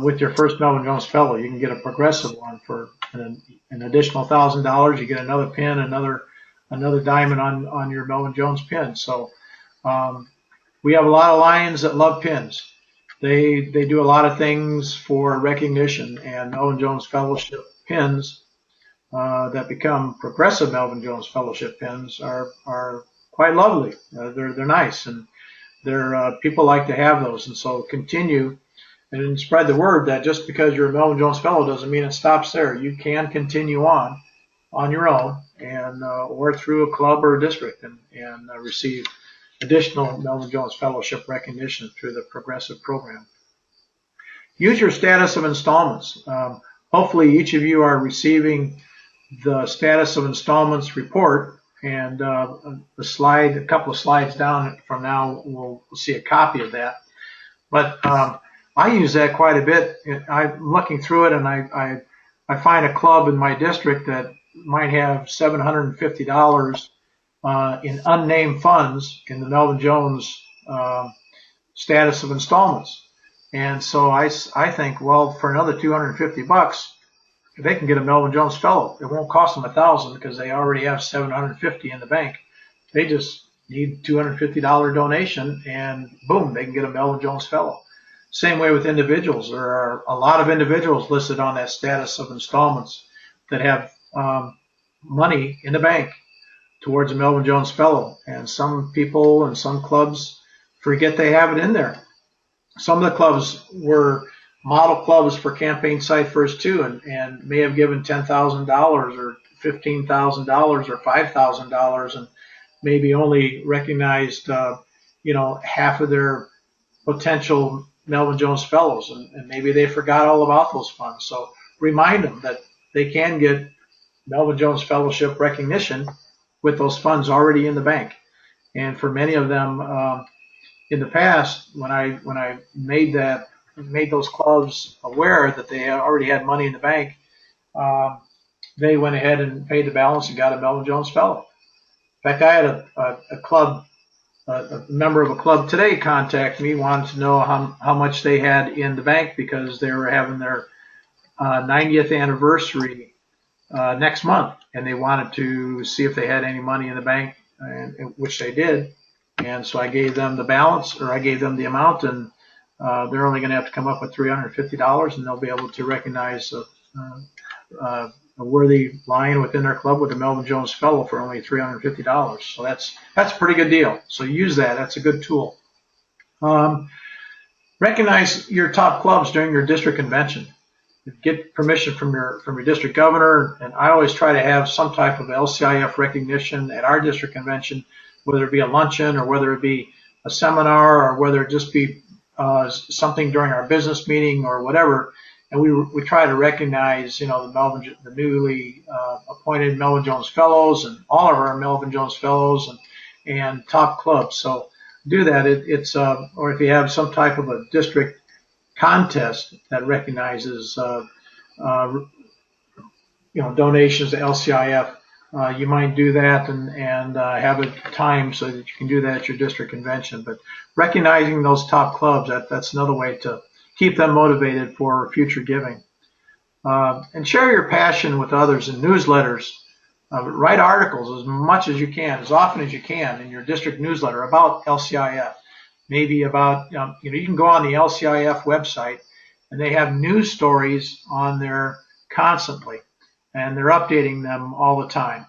B: with your first Melvin Jones Fellow. You can get a progressive one for an additional $1,000. You get another pin, another diamond on your Melvin Jones pin. So we have a lot of Lions that love pins. They do a lot of things for recognition, and Melvin Jones Fellowship pins that become progressive Melvin Jones Fellowship pins are quite lovely. They're nice, and people like to have those. And so continue and spread the word that just because you're a Melvin Jones Fellow doesn't mean it stops there. You can continue on your own and or through a club or a district and receive additional Melvin Jones Fellowship recognition through the progressive program. Use your status of installments. Hopefully each of you are receiving the status of installments report, and a couple of slides down from now we'll see a copy of that. But I use that quite a bit. I'm looking through it, and I find a club in my district that might have $750 in unnamed funds in the Melvin Jones status of installments. And so I think, well, for another $250, they can get a Melvin Jones Fellow. It won't cost them $1,000 because they already have $750 in the bank. They just need $250 donation, and boom, they can get a Melvin Jones Fellow. Same way with individuals. There are a lot of individuals listed on that status of installments that have money in the bank towards a Melvin Jones Fellow, and some people and some clubs forget they have it in there. Some of the clubs were model clubs for Campaign Site First 2 and may have given $10,000 or $15,000 or $5,000 and maybe only recognized half of their potential Melvin Jones Fellows, and maybe they forgot all about those funds. So remind them that they can get Melvin Jones Fellowship recognition with those funds already in the bank. And for many of them in the past, when I made those clubs aware that they already had money in the bank, they went ahead and paid the balance and got a Melvin Jones Fellow. In fact, I had a member of a club today contact me, wanted to know how much they had in the bank because they were having their 90th anniversary next month, and they wanted to see if they had any money in the bank, which they did. And so I gave them the balance, or I gave them the amount, and they're only going to have to come up with $350, and they'll be able to recognize a worthy lion within their club with a Melvin Jones Fellow for only $350. So that's a pretty good deal. So use that. That's a good tool. Recognize your top clubs during your district convention. Get permission from your district governor, and I always try to have some type of LCIF recognition at our district convention, whether it be a luncheon or whether it be a seminar or whether it just be something during our business meeting or whatever. And we try to recognize, the newly appointed Melvin Jones Fellows and all of our Melvin Jones Fellows and top clubs. So do that. Or if you have some type of a district contest that recognizes donations to LCIF, you might do that and have a time so that you can do that at your district convention. But recognizing those top clubs, that's another way to keep them motivated for future giving. And share your passion with others in newsletters. Write articles as much as you can, as often as you can in your district newsletter about LCIF. Maybe about, you can go on the LCIF website, and they have news stories on there constantly, and they're updating them all the time.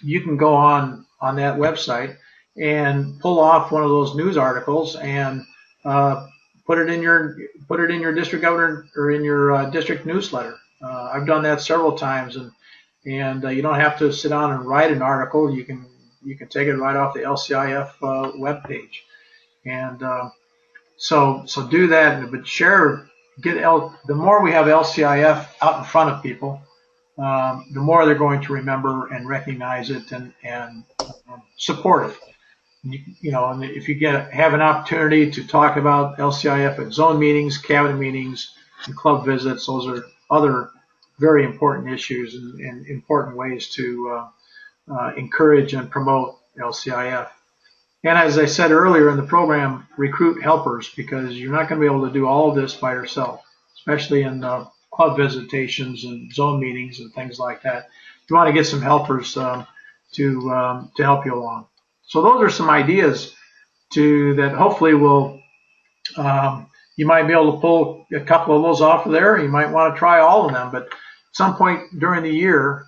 B: You can go on that website and pull off one of those news articles and put it in your district governor or in your district newsletter. I've done that several times, and you don't have to sit down and write an article. You can take it right off the LCIF webpage. And so do that, but share. The more we have LCIF out in front of people, the more they're going to remember and recognize it and support it. And if you have an opportunity to talk about LCIF at zone meetings, cabinet meetings, and club visits, those are other very important issues and important ways to encourage and promote LCIF. And as I said earlier in the program, recruit helpers, because you're not going to be able to do all of this by yourself, especially in club visitations and zone meetings and things like that. You want to get some helpers to help you along. So those are some ideas that hopefully will you might be able to pull a couple of those off of there. You might want to try all of them, but at some point during the year,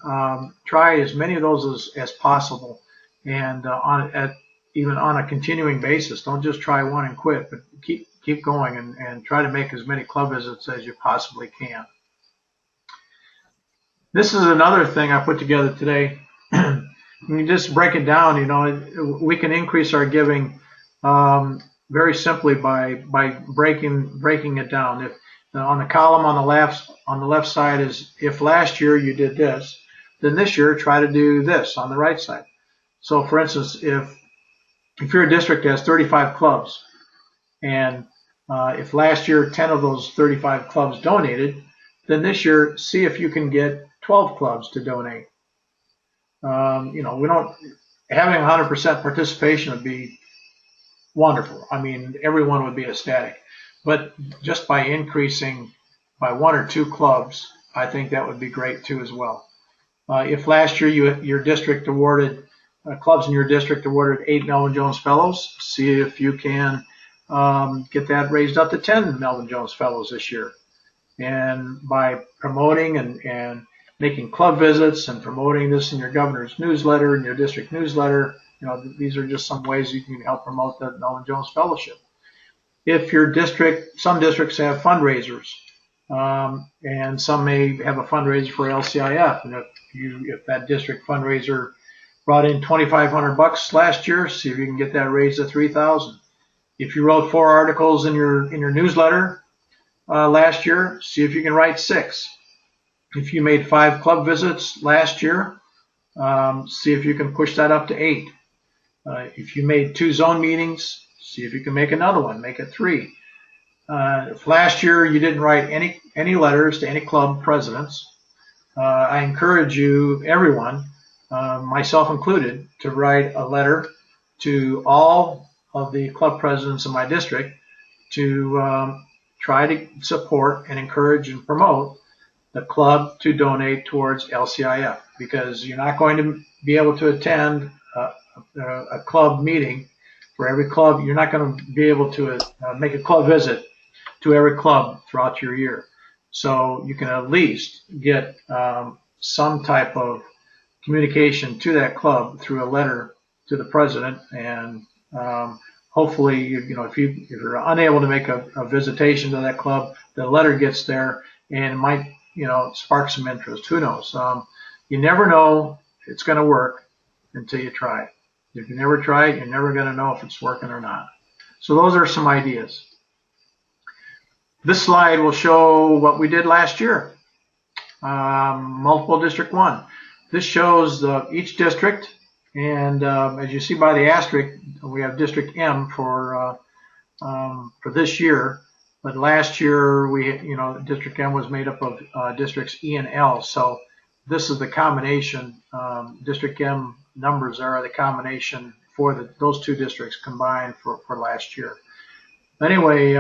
B: try as many of those as possible, and even on a continuing basis. Don't just try one and quit, but keep going and try to make as many club visits as you possibly can. This is another thing I put together today. You just break it down. We can increase our giving very simply by breaking it down. If on the column on the left side is if last year you did this, then this year try to do this on the right side. So for instance, if your district has 35 clubs, and if last year 10 of those 35 clubs donated, then this year see if you can get 12 clubs to donate. We don't having 100% participation would be wonderful. I mean, everyone would be ecstatic, but just by increasing by 1 or 2 clubs, I think that would be great too as well. If last year your district awarded clubs in your district awarded 8 Melvin Jones Fellows, see if you can get that raised up to 10 Melvin Jones Fellows this year. And by promoting and making club visits and promoting this in your governor's newsletter and your district newsletter, these are just some ways you can help promote the Melvin Jones Fellowship. If your district, some districts have fundraisers, and some may have a fundraiser for LCIF, and if that district fundraiser brought in $2,500 last year, see if you can get that raised to $3,000. If you wrote 4 articles in your newsletter last year, see if you can write 6. If you made 5 club visits last year, see if you can push that up to 8. If you made 2 zone meetings, see if you can make another one, make it 3. If last year you didn't write any letters to any club presidents, I encourage you, everyone, myself included, to write a letter to all of the club presidents in my district to try to support and encourage and promote the club to donate towards LCIF, because you're not going to be able to attend a club meeting for every club. You're not going to be able to make a club visit to every club throughout your year. So you can at least get some type of communication to that club through a letter to the president, and hopefully, if you're unable to make a visitation to that club, the letter gets there and it might, spark some interest. Who knows? You never know it's going to work until you try it. If you never try it, you're never going to know if it's working or not. So those are some ideas. This slide will show what we did last year. Multiple District 1. This shows each district, and as you see by the asterisk, we have District M for this year. But last year, District M was made up of districts E and L. So this is the combination. District M numbers are the combination for those two districts combined for last year. Anyway,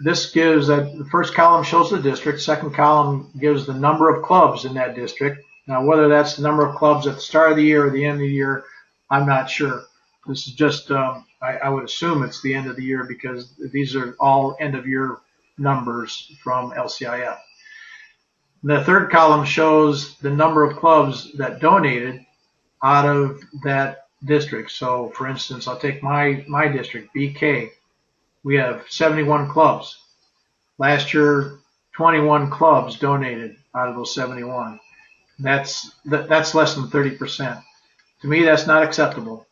B: this gives the first column shows the district. Second column gives the number of clubs in that district. Now, whether that's the number of clubs at the start of the year or the end of the year, I'm not sure. This is just, I would assume it's the end of the year because these are all end of year numbers from LCIF. The third column shows the number of clubs that donated out of that district. So, for instance, I'll take my district, BK. We have 71 clubs. Last year, 21 clubs donated out of those 71. That's less than 30%. To me, that's not acceptable.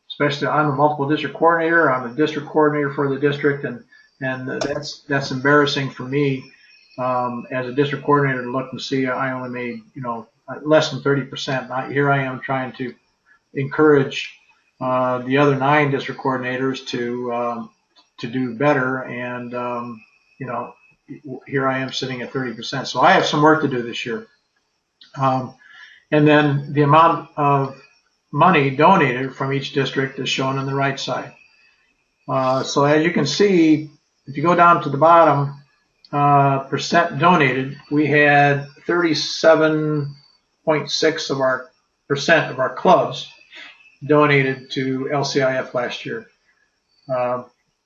B: Especially, I'm a multiple district coordinator. I'm a district coordinator for the district, and that's embarrassing for me as a district coordinator to look and see I only made less than 30%. Here I am trying to encourage the other 9 district coordinators to do better, and here I am sitting at 30%. So I have some work to do this year. And then the amount of money donated from each district is shown on the right side. So as you can see, if you go down to the bottom, percent donated, we had 37.6% of our clubs donated to LCIF last year.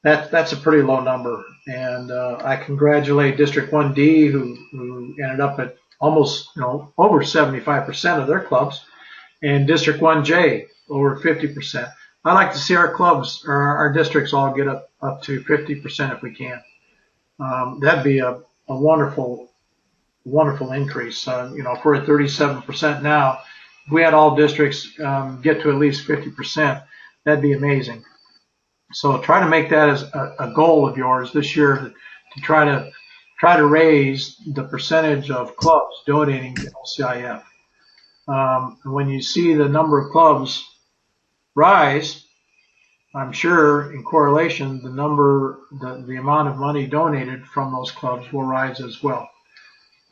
B: That's a pretty low number, and I congratulate District 1D who ended up at almost over 75% of their clubs, and District 1J over 50%. I'd like to see our clubs or our districts all get up to 50% if we can. That'd be a wonderful increase. If we're at 37% now, if we had all districts get to at least 50%, that'd be amazing. So try to make that as a goal of yours this year to try to raise the percentage of clubs donating to LCIF. When you see the number of clubs rise, I'm sure in correlation the amount of money donated from those clubs will rise as well.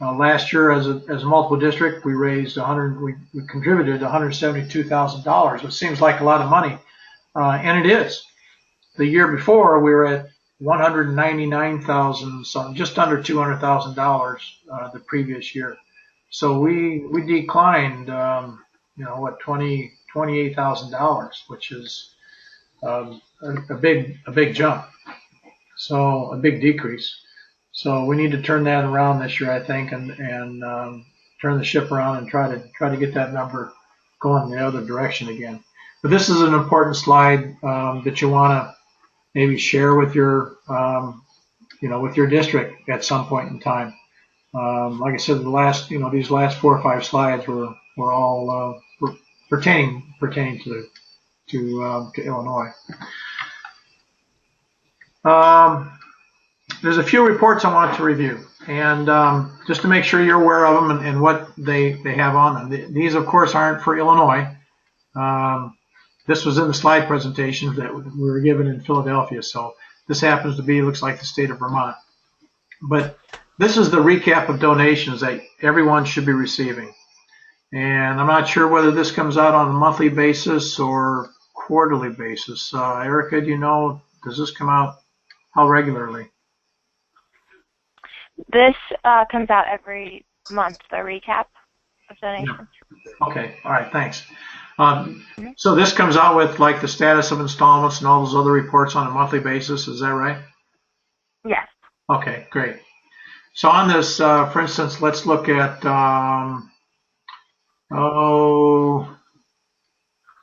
B: Last year, as a multiple district, we raised we contributed $172,000, which seems like a lot of money, and it is. The year before, we were at $199,000, so just under $200,000 the previous year. So we declined, $28,000, which is a big jump. So a big decrease. So we need to turn that around this year, I think, and turn the ship around and try to get that number going the other direction again. But this is an important slide that you want to maybe share with your with your district at some point in time. Like I said, these last 4 or 5 slides were all pertaining to Illinois. There's a few reports I want to review, and just to make sure you're aware of them and what they have on them. These, of course, aren't for Illinois. This was in the slide presentation that we were given in Philadelphia, so this happens to be, looks like, the state of Vermont. But this is the recap of donations that everyone should be receiving. And I'm not sure whether this comes out on a monthly basis or quarterly basis. Erica, do you know, does this come out how regularly?
D: This comes out every month, the recap of donations.
B: Yeah. Okay, all right, thanks. So this comes out with like the status of installments and all those other reports on a monthly basis. Is that right?
D: Yes.
B: Okay, great. So on this, for instance, let's look at, I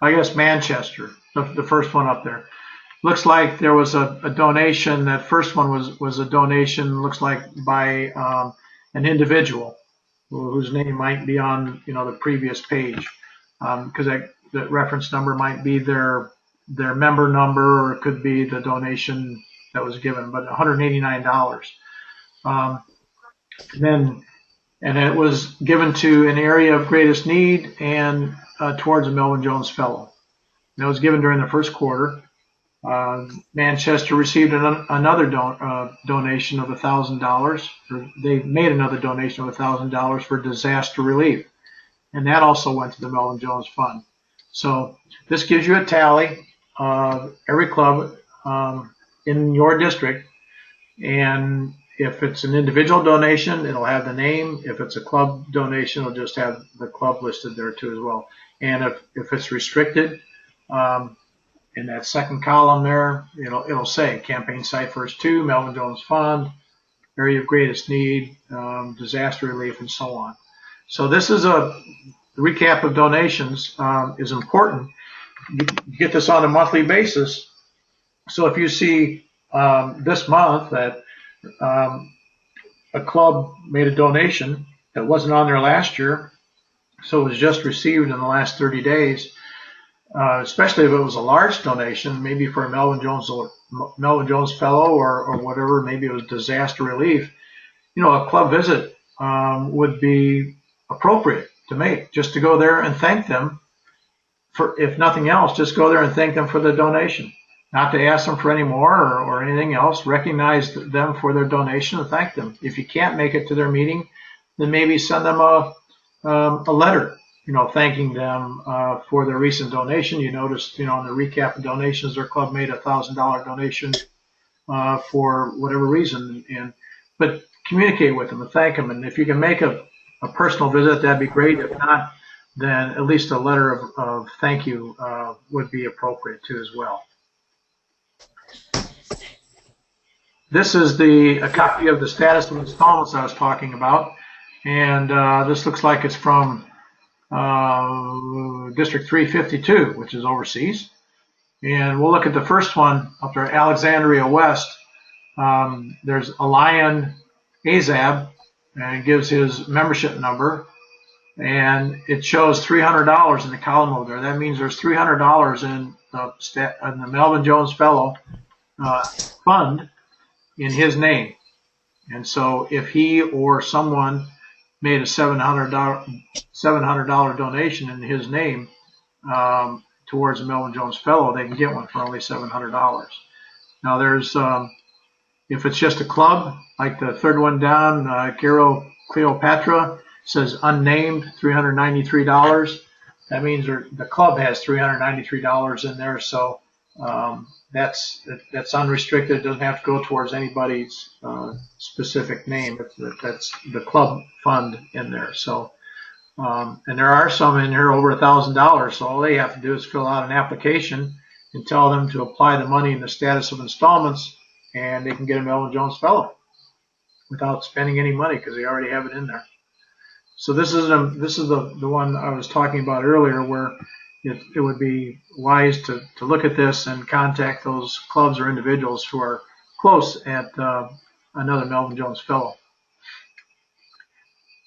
B: guess Manchester, the first one up there. Looks like there was a donation. That first one was a donation, looks like by an individual whose name might be on the previous page, because that reference number might be their member number, or it could be the donation that was given, but $189. And it was given to an area of greatest need and towards a Melvin Jones Fellow. And it was given during the first quarter. Manchester received another donation of $1,000. They made another donation of $1,000 for disaster relief, and that also went to the Melvin Jones Fund. So this gives you a tally of every club in your district, and if it's an individual donation, it'll have the name. If it's a club donation, it'll just have the club listed there too as well. And if it's restricted, in that second column there, it'll say Campaign Site First 2, Melvin Jones Fund, Area of Greatest Need, Disaster Relief, and so on. So this is a recap of donations is important. You get this on a monthly basis. So if you see this month that a club made a donation that wasn't on there last year, so it was just received in the last 30 days, especially if it was a large donation, maybe for a Melvin Jones Fellow or whatever, maybe it was disaster relief, a club visit would be appropriate to make, just to go there and thank them for, if nothing else, just go there and thank them for the donation. Not to ask them for any more or anything else. Recognize them for their donation and thank them. If you can't make it to their meeting, then maybe send them a letter, thanking them for their recent donation. You noticed, in the recap of donations, their club made a $1,000 donation for whatever reason. But communicate with them and thank them. And if you can make a personal visit, that'd be great. If not, then at least a letter of thank you would be appropriate too as well. This is a copy of the status of installments I was talking about, and this looks like it's from District 352, which is overseas. And we'll look at the first one up there, Alexandria West. There's Alion Azab, and it gives his membership number, and it shows $300 in the column over there. That means there's $300 in the Melvin Jones Fellow fund in his name. And so if he or someone made a $700 donation in his name towards a Melvin Jones Fellow, they can get one for only $700. Now there's, if it's just a club, like the third one down, Garo Cleopatra, says unnamed, $393. That means the club has $393 in there, so that's unrestricted. It doesn't have to go towards anybody's specific name. That's the club fund in there. So, and there are some in here over $1,000. So all they have to do is fill out an application and tell them to apply the money in the status of installments, and they can get a Melvin Jones Fellow without spending any money because they already have it in there. So this is the one I was talking about earlier, where it would be wise to look at this and contact those clubs or individuals who are close at another Melvin Jones Fellow.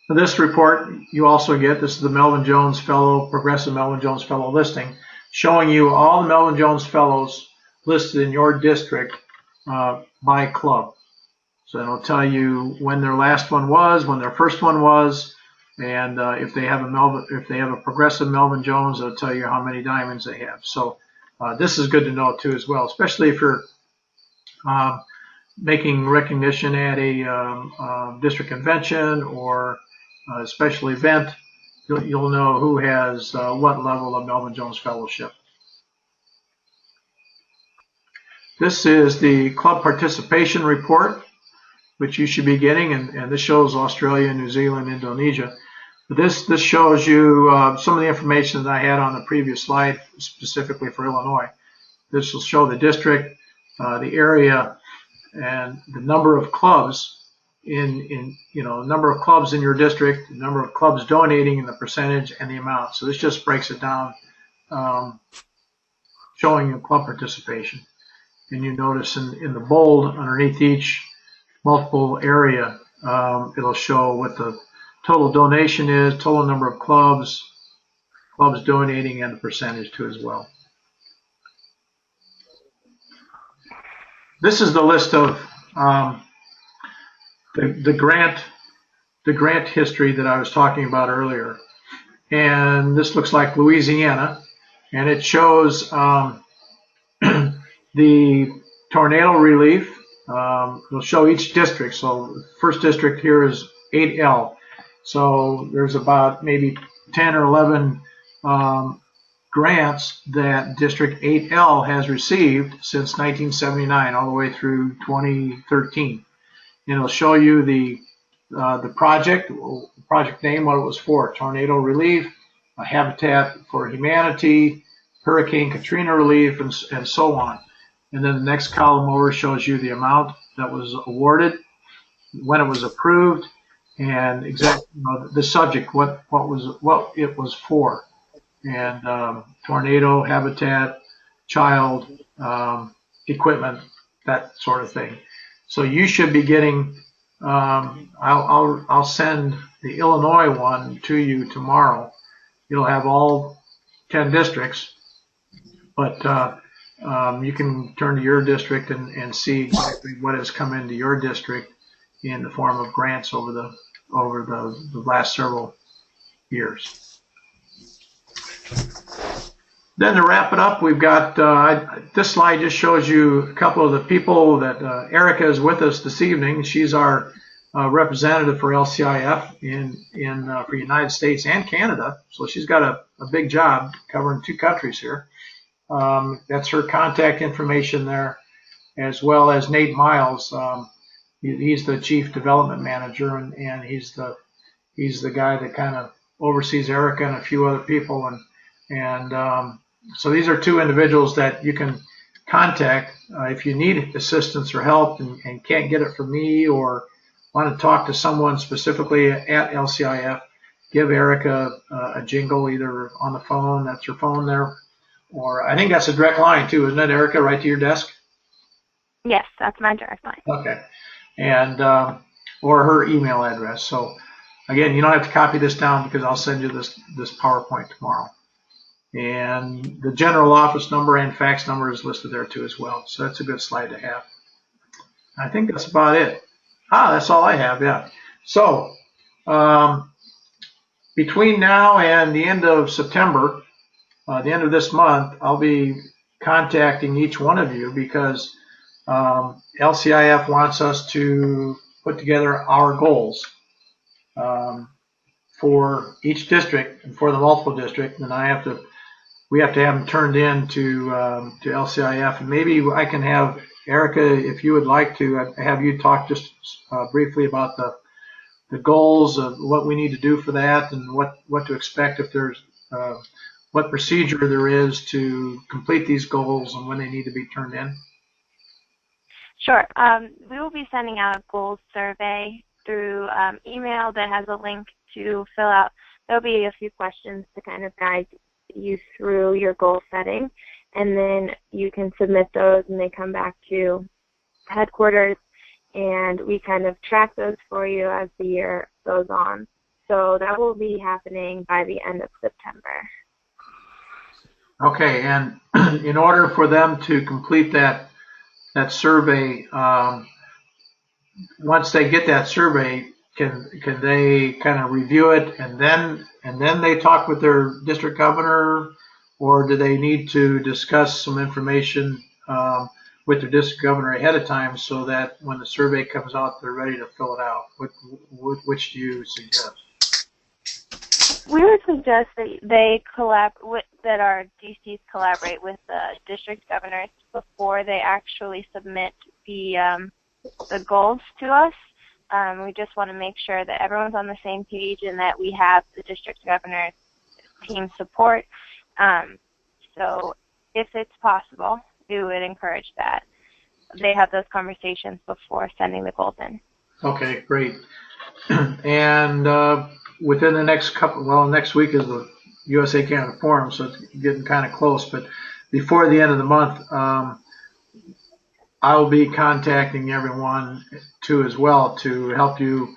B: So this report you also get, this is the Melvin Jones Fellow, Progressive Melvin Jones Fellow listing, showing you all the Melvin Jones Fellows listed in your district by club. So it'll tell you when their last one was, when their first one was, and if they have a progressive Melvin Jones, it'll tell you how many diamonds they have. So this is good to know too as well, especially if you're making recognition at a district convention or a special event. You'll know who has what level of Melvin Jones Fellowship. This is the club participation report, which you should be getting, and this shows Australia, New Zealand, Indonesia. This shows you some of the information that I had on the previous slide, specifically for Illinois. This will show the district, the area, and the number of clubs in number of clubs in your district, the number of clubs donating, and the percentage and the amount. So this just breaks it down, showing you club participation. And you notice in the bold underneath each multiple area, it'll show what the total donation is, total number of clubs donating, and the percentage too as well. This is the list of the grant history that I was talking about earlier. And this looks like Louisiana, and it shows the tornado relief. It'll show each district. So the first district here is 8L. So there's about maybe 10 or 11 grants that District 8L has received since 1979 all the way through 2013. And it'll show you the project name, what it was for: tornado relief, Habitat for Humanity, Hurricane Katrina relief, and so on. And then the next column over shows you the amount that was awarded, when it was approved, and exactly the subject, what it was for, and tornado, habitat, child, equipment, that sort of thing. So you should be getting. I'll send the Illinois one to you tomorrow. You'll have all 10 districts, but you can turn to your district and see exactly what has come into your district in the form of grants over the last several years. Then to wrap it up, we've got this slide just shows you a couple of the people that Erica is with us this evening. She's our representative for LCIF for United States and Canada, so she's got a big job covering 2 countries here. That's her contact information there, as well as Nate Miles. He's the Chief Development Manager, and he's the guy that kind of oversees Erica and a few other people, and so these are 2 individuals that you can contact if you need assistance or help and can't get it from me, or want to talk to someone specifically at LCIF. Give Erica a jingle, either on the phone, that's her phone there, or I think that's a direct line too, isn't it, Erica, right to your desk?
D: Yes, that's my direct line.
B: Okay. And or her email address. So again, you don't have to copy this down because I'll send you this PowerPoint tomorrow. And the general office number and fax number is listed there too as well. So that's a good slide to have. I think that's about it. That's all I have, yeah. So between now and the end of September, the end of this month, I'll be contacting each one of you because LCIF wants us to put together our goals for each district and for the multiple district, and we have to have them turned in to LCIF. And maybe I can have Erica, if you would like to, have you talk just briefly about the goals of what we need to do for that, and what to expect if there's what procedure there is to complete these goals and when they need to be turned in.
D: Sure. We will be sending out a goals survey through email that has a link to fill out. There'll be a few questions to kind of guide you through your goal setting, and then you can submit those and they come back to headquarters, and we kind of track those for you as the year goes on. So that will be happening by the end of September.
B: Okay, and in order for them to complete that survey, once they get that survey, can they kind of review it and then they talk with their district governor, or do they need to discuss some information with their district governor ahead of time so that when the survey comes out, they're ready to fill it out? Which do you suggest?
D: We would suggest that our DCs collaborate with the district governors before they actually submit the goals to us. We just want to make sure that everyone's on the same page and that we have the district governor's team support. So if it's possible, we would encourage that they have those conversations before sending the goals in.
B: Okay, great. And within the next next week is the USA Canada Forum, so it's getting kind of close. But before the end of the month, I'll be contacting everyone too as well to help you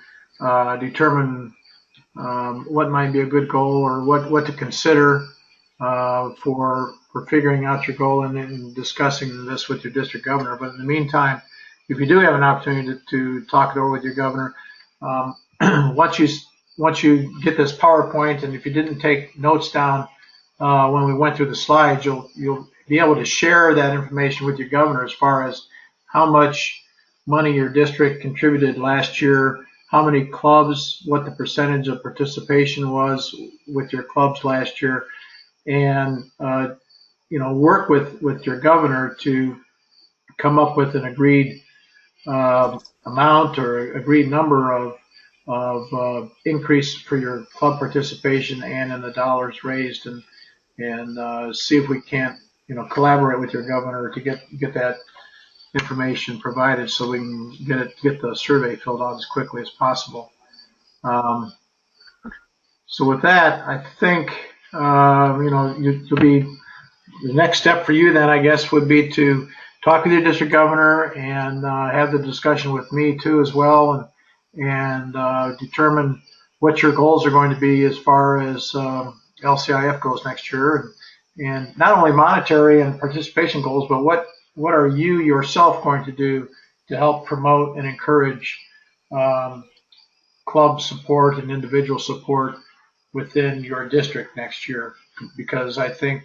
B: determine what might be a good goal or what to consider for figuring out your goal and discussing this with your district governor. But in the meantime, if you do have an opportunity to talk it over with your governor, once you get this PowerPoint, and if you didn't take notes down when we went through the slides, you'll be able to share that information with your governor as far as how much money your district contributed last year, how many clubs, what the percentage of participation was with your clubs last year, and work with your governor to come up with an agreed amount or agreed number of increase for your club participation and in the dollars raised, and see if we can't collaborate with your governor to get that information provided so we can get the survey filled out as quickly as possible. So with that, I think you'll be the next step for you then, I guess, would be to talk with your district governor and have the discussion with me too as well, and determine what your goals are going to be as far as LCIF goes next year, and not only monetary and participation goals, but what are you yourself going to do to help promote and encourage club support and individual support within your district next year? Because I think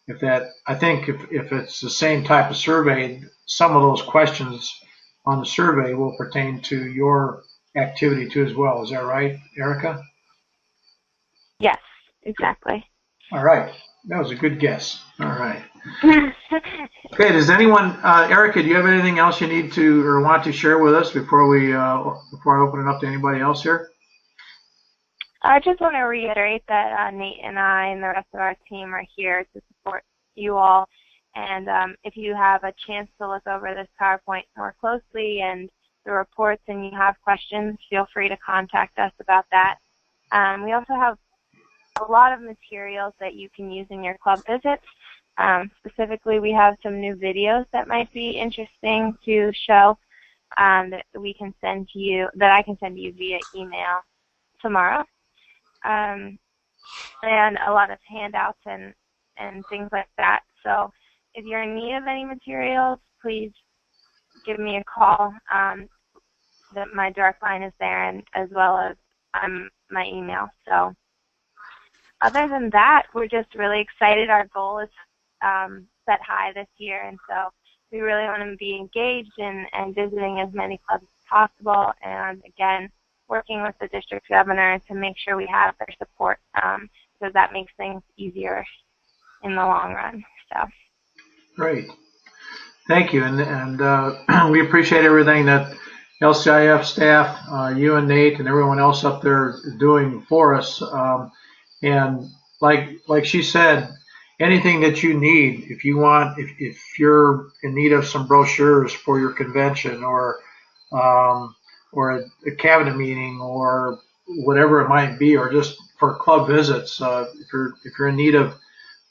B: if it's the same type of survey, some of those questions on the survey will pertain to your activity too as well. Is that right, Erica?
D: Yes, exactly.
B: All right. That was a good guess. All right. Okay. Does anyone, Erica, do you have anything else you need to or want to share with us before I open it up to anybody else here?
D: I just want to reiterate that Nate and I and the rest of our team are here to support you all. And if you have a chance to look over this PowerPoint more closely and the reports and you have questions, feel free to contact us about that. We also have a lot of materials that you can use in your club visits. Specifically, we have some new videos that might be interesting to show that we can send to you, that I can send you via email tomorrow. And a lot of handouts and things like that. So if you're in need of any materials, please give me a call. My direct line is there, and as well as my email. So other than that, we're just really excited. Our goal is set high this year, and so we really want to be engaged and visiting as many clubs as possible. And again, working with the district governor to make sure we have their support, because that makes things easier in the long run. So
B: great, thank you, and we appreciate everything that LCIF staff, you and Nate and everyone else up there is doing for us. And like she said, anything that you need, if you're in need of some brochures for your convention or a cabinet meeting or whatever it might be, or just for club visits, if you're in need of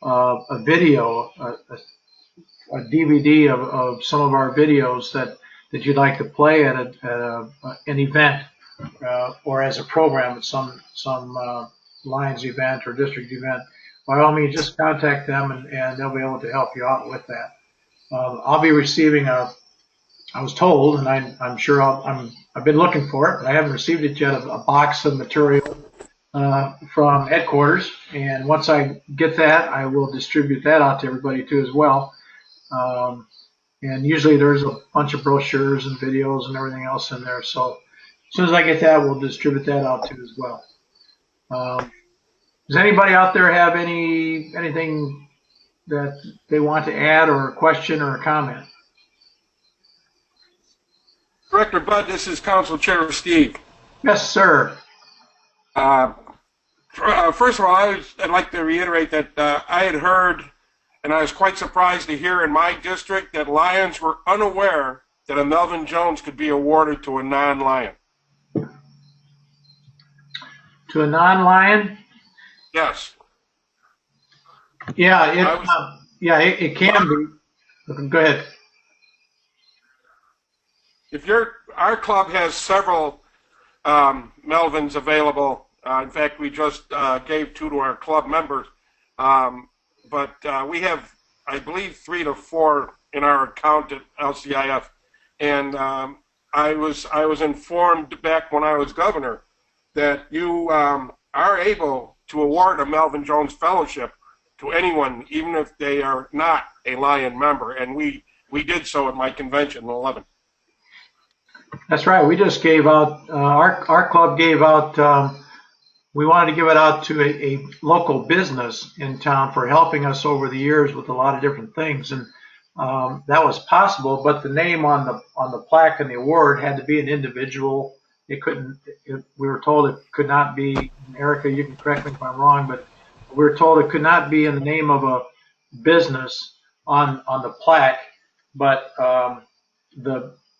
B: a video, a DVD of some of our videos that you'd like to play at an event or as a program at some Lions event or district event, by all means, just contact them and they'll be able to help you out with that. I'll be receiving I was told, and I'm sure I've been looking for it, but I haven't received it yet, a box of material from headquarters. And once I get that, I will distribute that out to everybody too as well. And usually there's a bunch of brochures and videos and everything else in there. So as soon as I get that, we'll distribute that out too as well. Does anybody out there have anything that they want to add, or a question or a comment?
G: Director Bud, this is Council Chair Steve.
B: Yes, sir.
G: First of all, I'd like to reiterate that I had heard, and I was quite surprised to hear in my district that Lions were unaware that a Melvin Jones could be awarded to a non-Lion.
B: To a non-Lion?
G: Yes.
B: Yeah, it can be. Go ahead.
G: Our club has several Melvins available. In fact, we just gave 2 to our club members. But we have, I believe, 3 to 4 in our account at LCIF. And I was informed back when I was governor that you are able to award a Melvin Jones Fellowship to anyone, even if they are not a Lion member. And we did so at my convention in 11.
B: That's right. We just gave out, our club gave out, we wanted to give it out to a local business in town for helping us over the years with a lot of different things. And that was possible, but the name on the plaque and the award had to be an individual. We were told it could not be, Erica, you can correct me if I'm wrong, but we were told it could not be in the name of a business on the plaque, but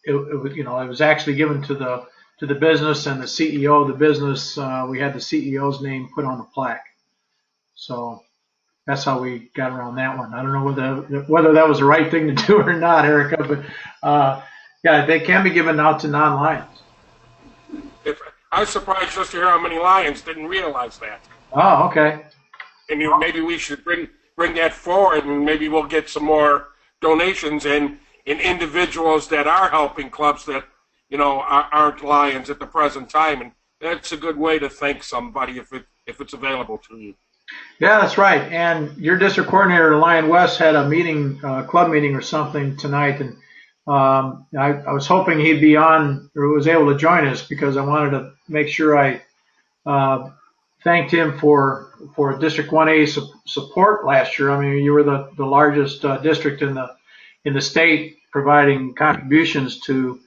B: it was actually given to the business and the CEO of the business. We had the CEO's name put on the plaque. So that's how we got around that one. I don't know whether that was the right thing to do or not, Erica, but yeah, they can be given out to non-Lions.
G: I was surprised just to hear how many Lions didn't realize that.
B: Oh, okay.
G: And maybe we should bring that forward, and maybe we'll get some more donations and individuals that are helping clubs that aren't Lions at the present time, and that's a good way to thank somebody if it's available to you.
B: Yeah, that's right. And your district coordinator, Lion West, had a meeting, club meeting or something tonight, and I was hoping he'd be on or was able to join us because I wanted to make sure I thanked him for District 1A support last year. I mean, you were the largest district in the state providing contributions to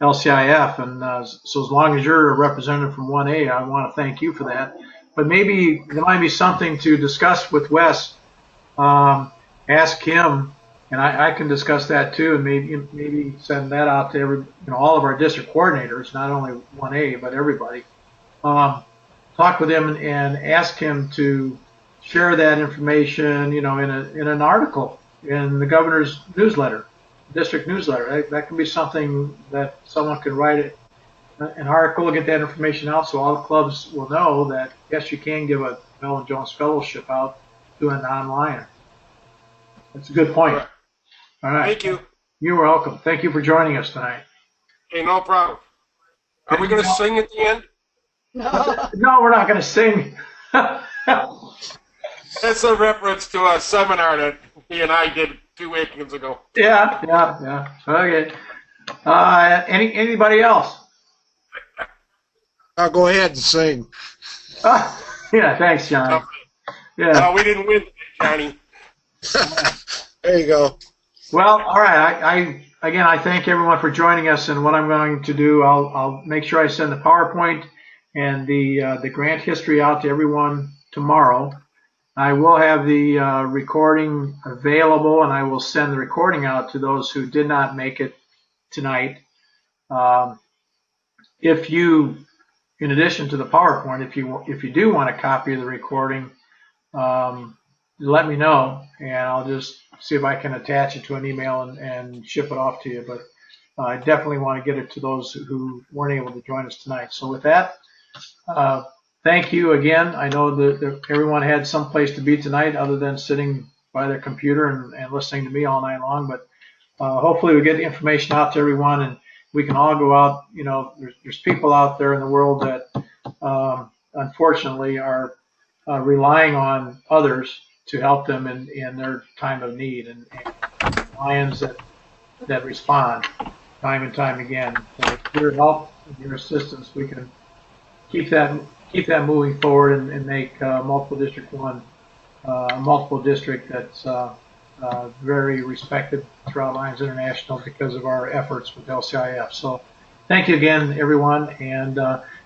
B: LCIF, and so as long as you're a representative from 1A, I want to thank you for that. But maybe there might be something to discuss with Wes. Ask him, and I can discuss that too, and maybe send that out to all of our district coordinators, not only 1A but everybody. Talk with him and ask him to share that information, in an article in the governor's newsletter, district newsletter. That can be something that someone can write an article, get that information out, so all the clubs will know that yes, you can give a Melvin Jones Fellowship out to a non-Lion. That's a good point. All right.
G: Thank you.
B: You're welcome. Thank you for joining us tonight.
G: Hey, no problem. Are we going to sing at the end?
B: No, we're not going to sing.
G: That's a reference to a seminar that he and I did 2 weekends ago.
B: Yeah. Okay. Anybody else?
F: I'll go ahead and sing.
B: Yeah, thanks, Johnny. Yeah.
G: No, we didn't win, Johnny.
F: There you go.
B: Well, all right. I thank everyone for joining us, and what I'm going to do, I'll make sure I send the PowerPoint and the grant history out to everyone tomorrow. I will have the recording available, and I will send the recording out to those who did not make it tonight. If you, in addition to the PowerPoint, if you do want a copy of the recording, let me know, and I'll just see if I can attach it to an email and ship it off to you. But I definitely want to get it to those who weren't able to join us tonight. So with that, thank you again. I know that everyone had some place to be tonight other than sitting by their computer and listening to me all night long. But hopefully we get the information out to everyone, and we can all go out. There's people out there in the world that unfortunately are relying on others to help them in their time of need, and Lions that respond time and time again. So with your help and your assistance, we can keep that moving forward and make Multiple District 1 a multiple district that's very respected throughout Lions International because of our efforts with LCIF. So Thank you again, everyone. And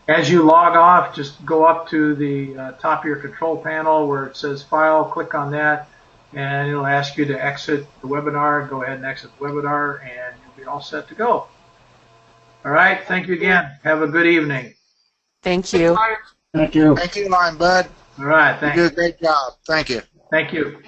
B: as you log off, just go up to the top of your control panel where it says File, click on that, and it'll ask you to exit the webinar. Go ahead and exit the webinar, and you'll be all set to go. All right. Thank you again. Have a good evening.
A: Thank you.
F: Thank you. Thank you, Line Bud.
B: All right.
F: You
B: Thank
F: did
B: you.
F: a great job. Thank you.
B: Thank you.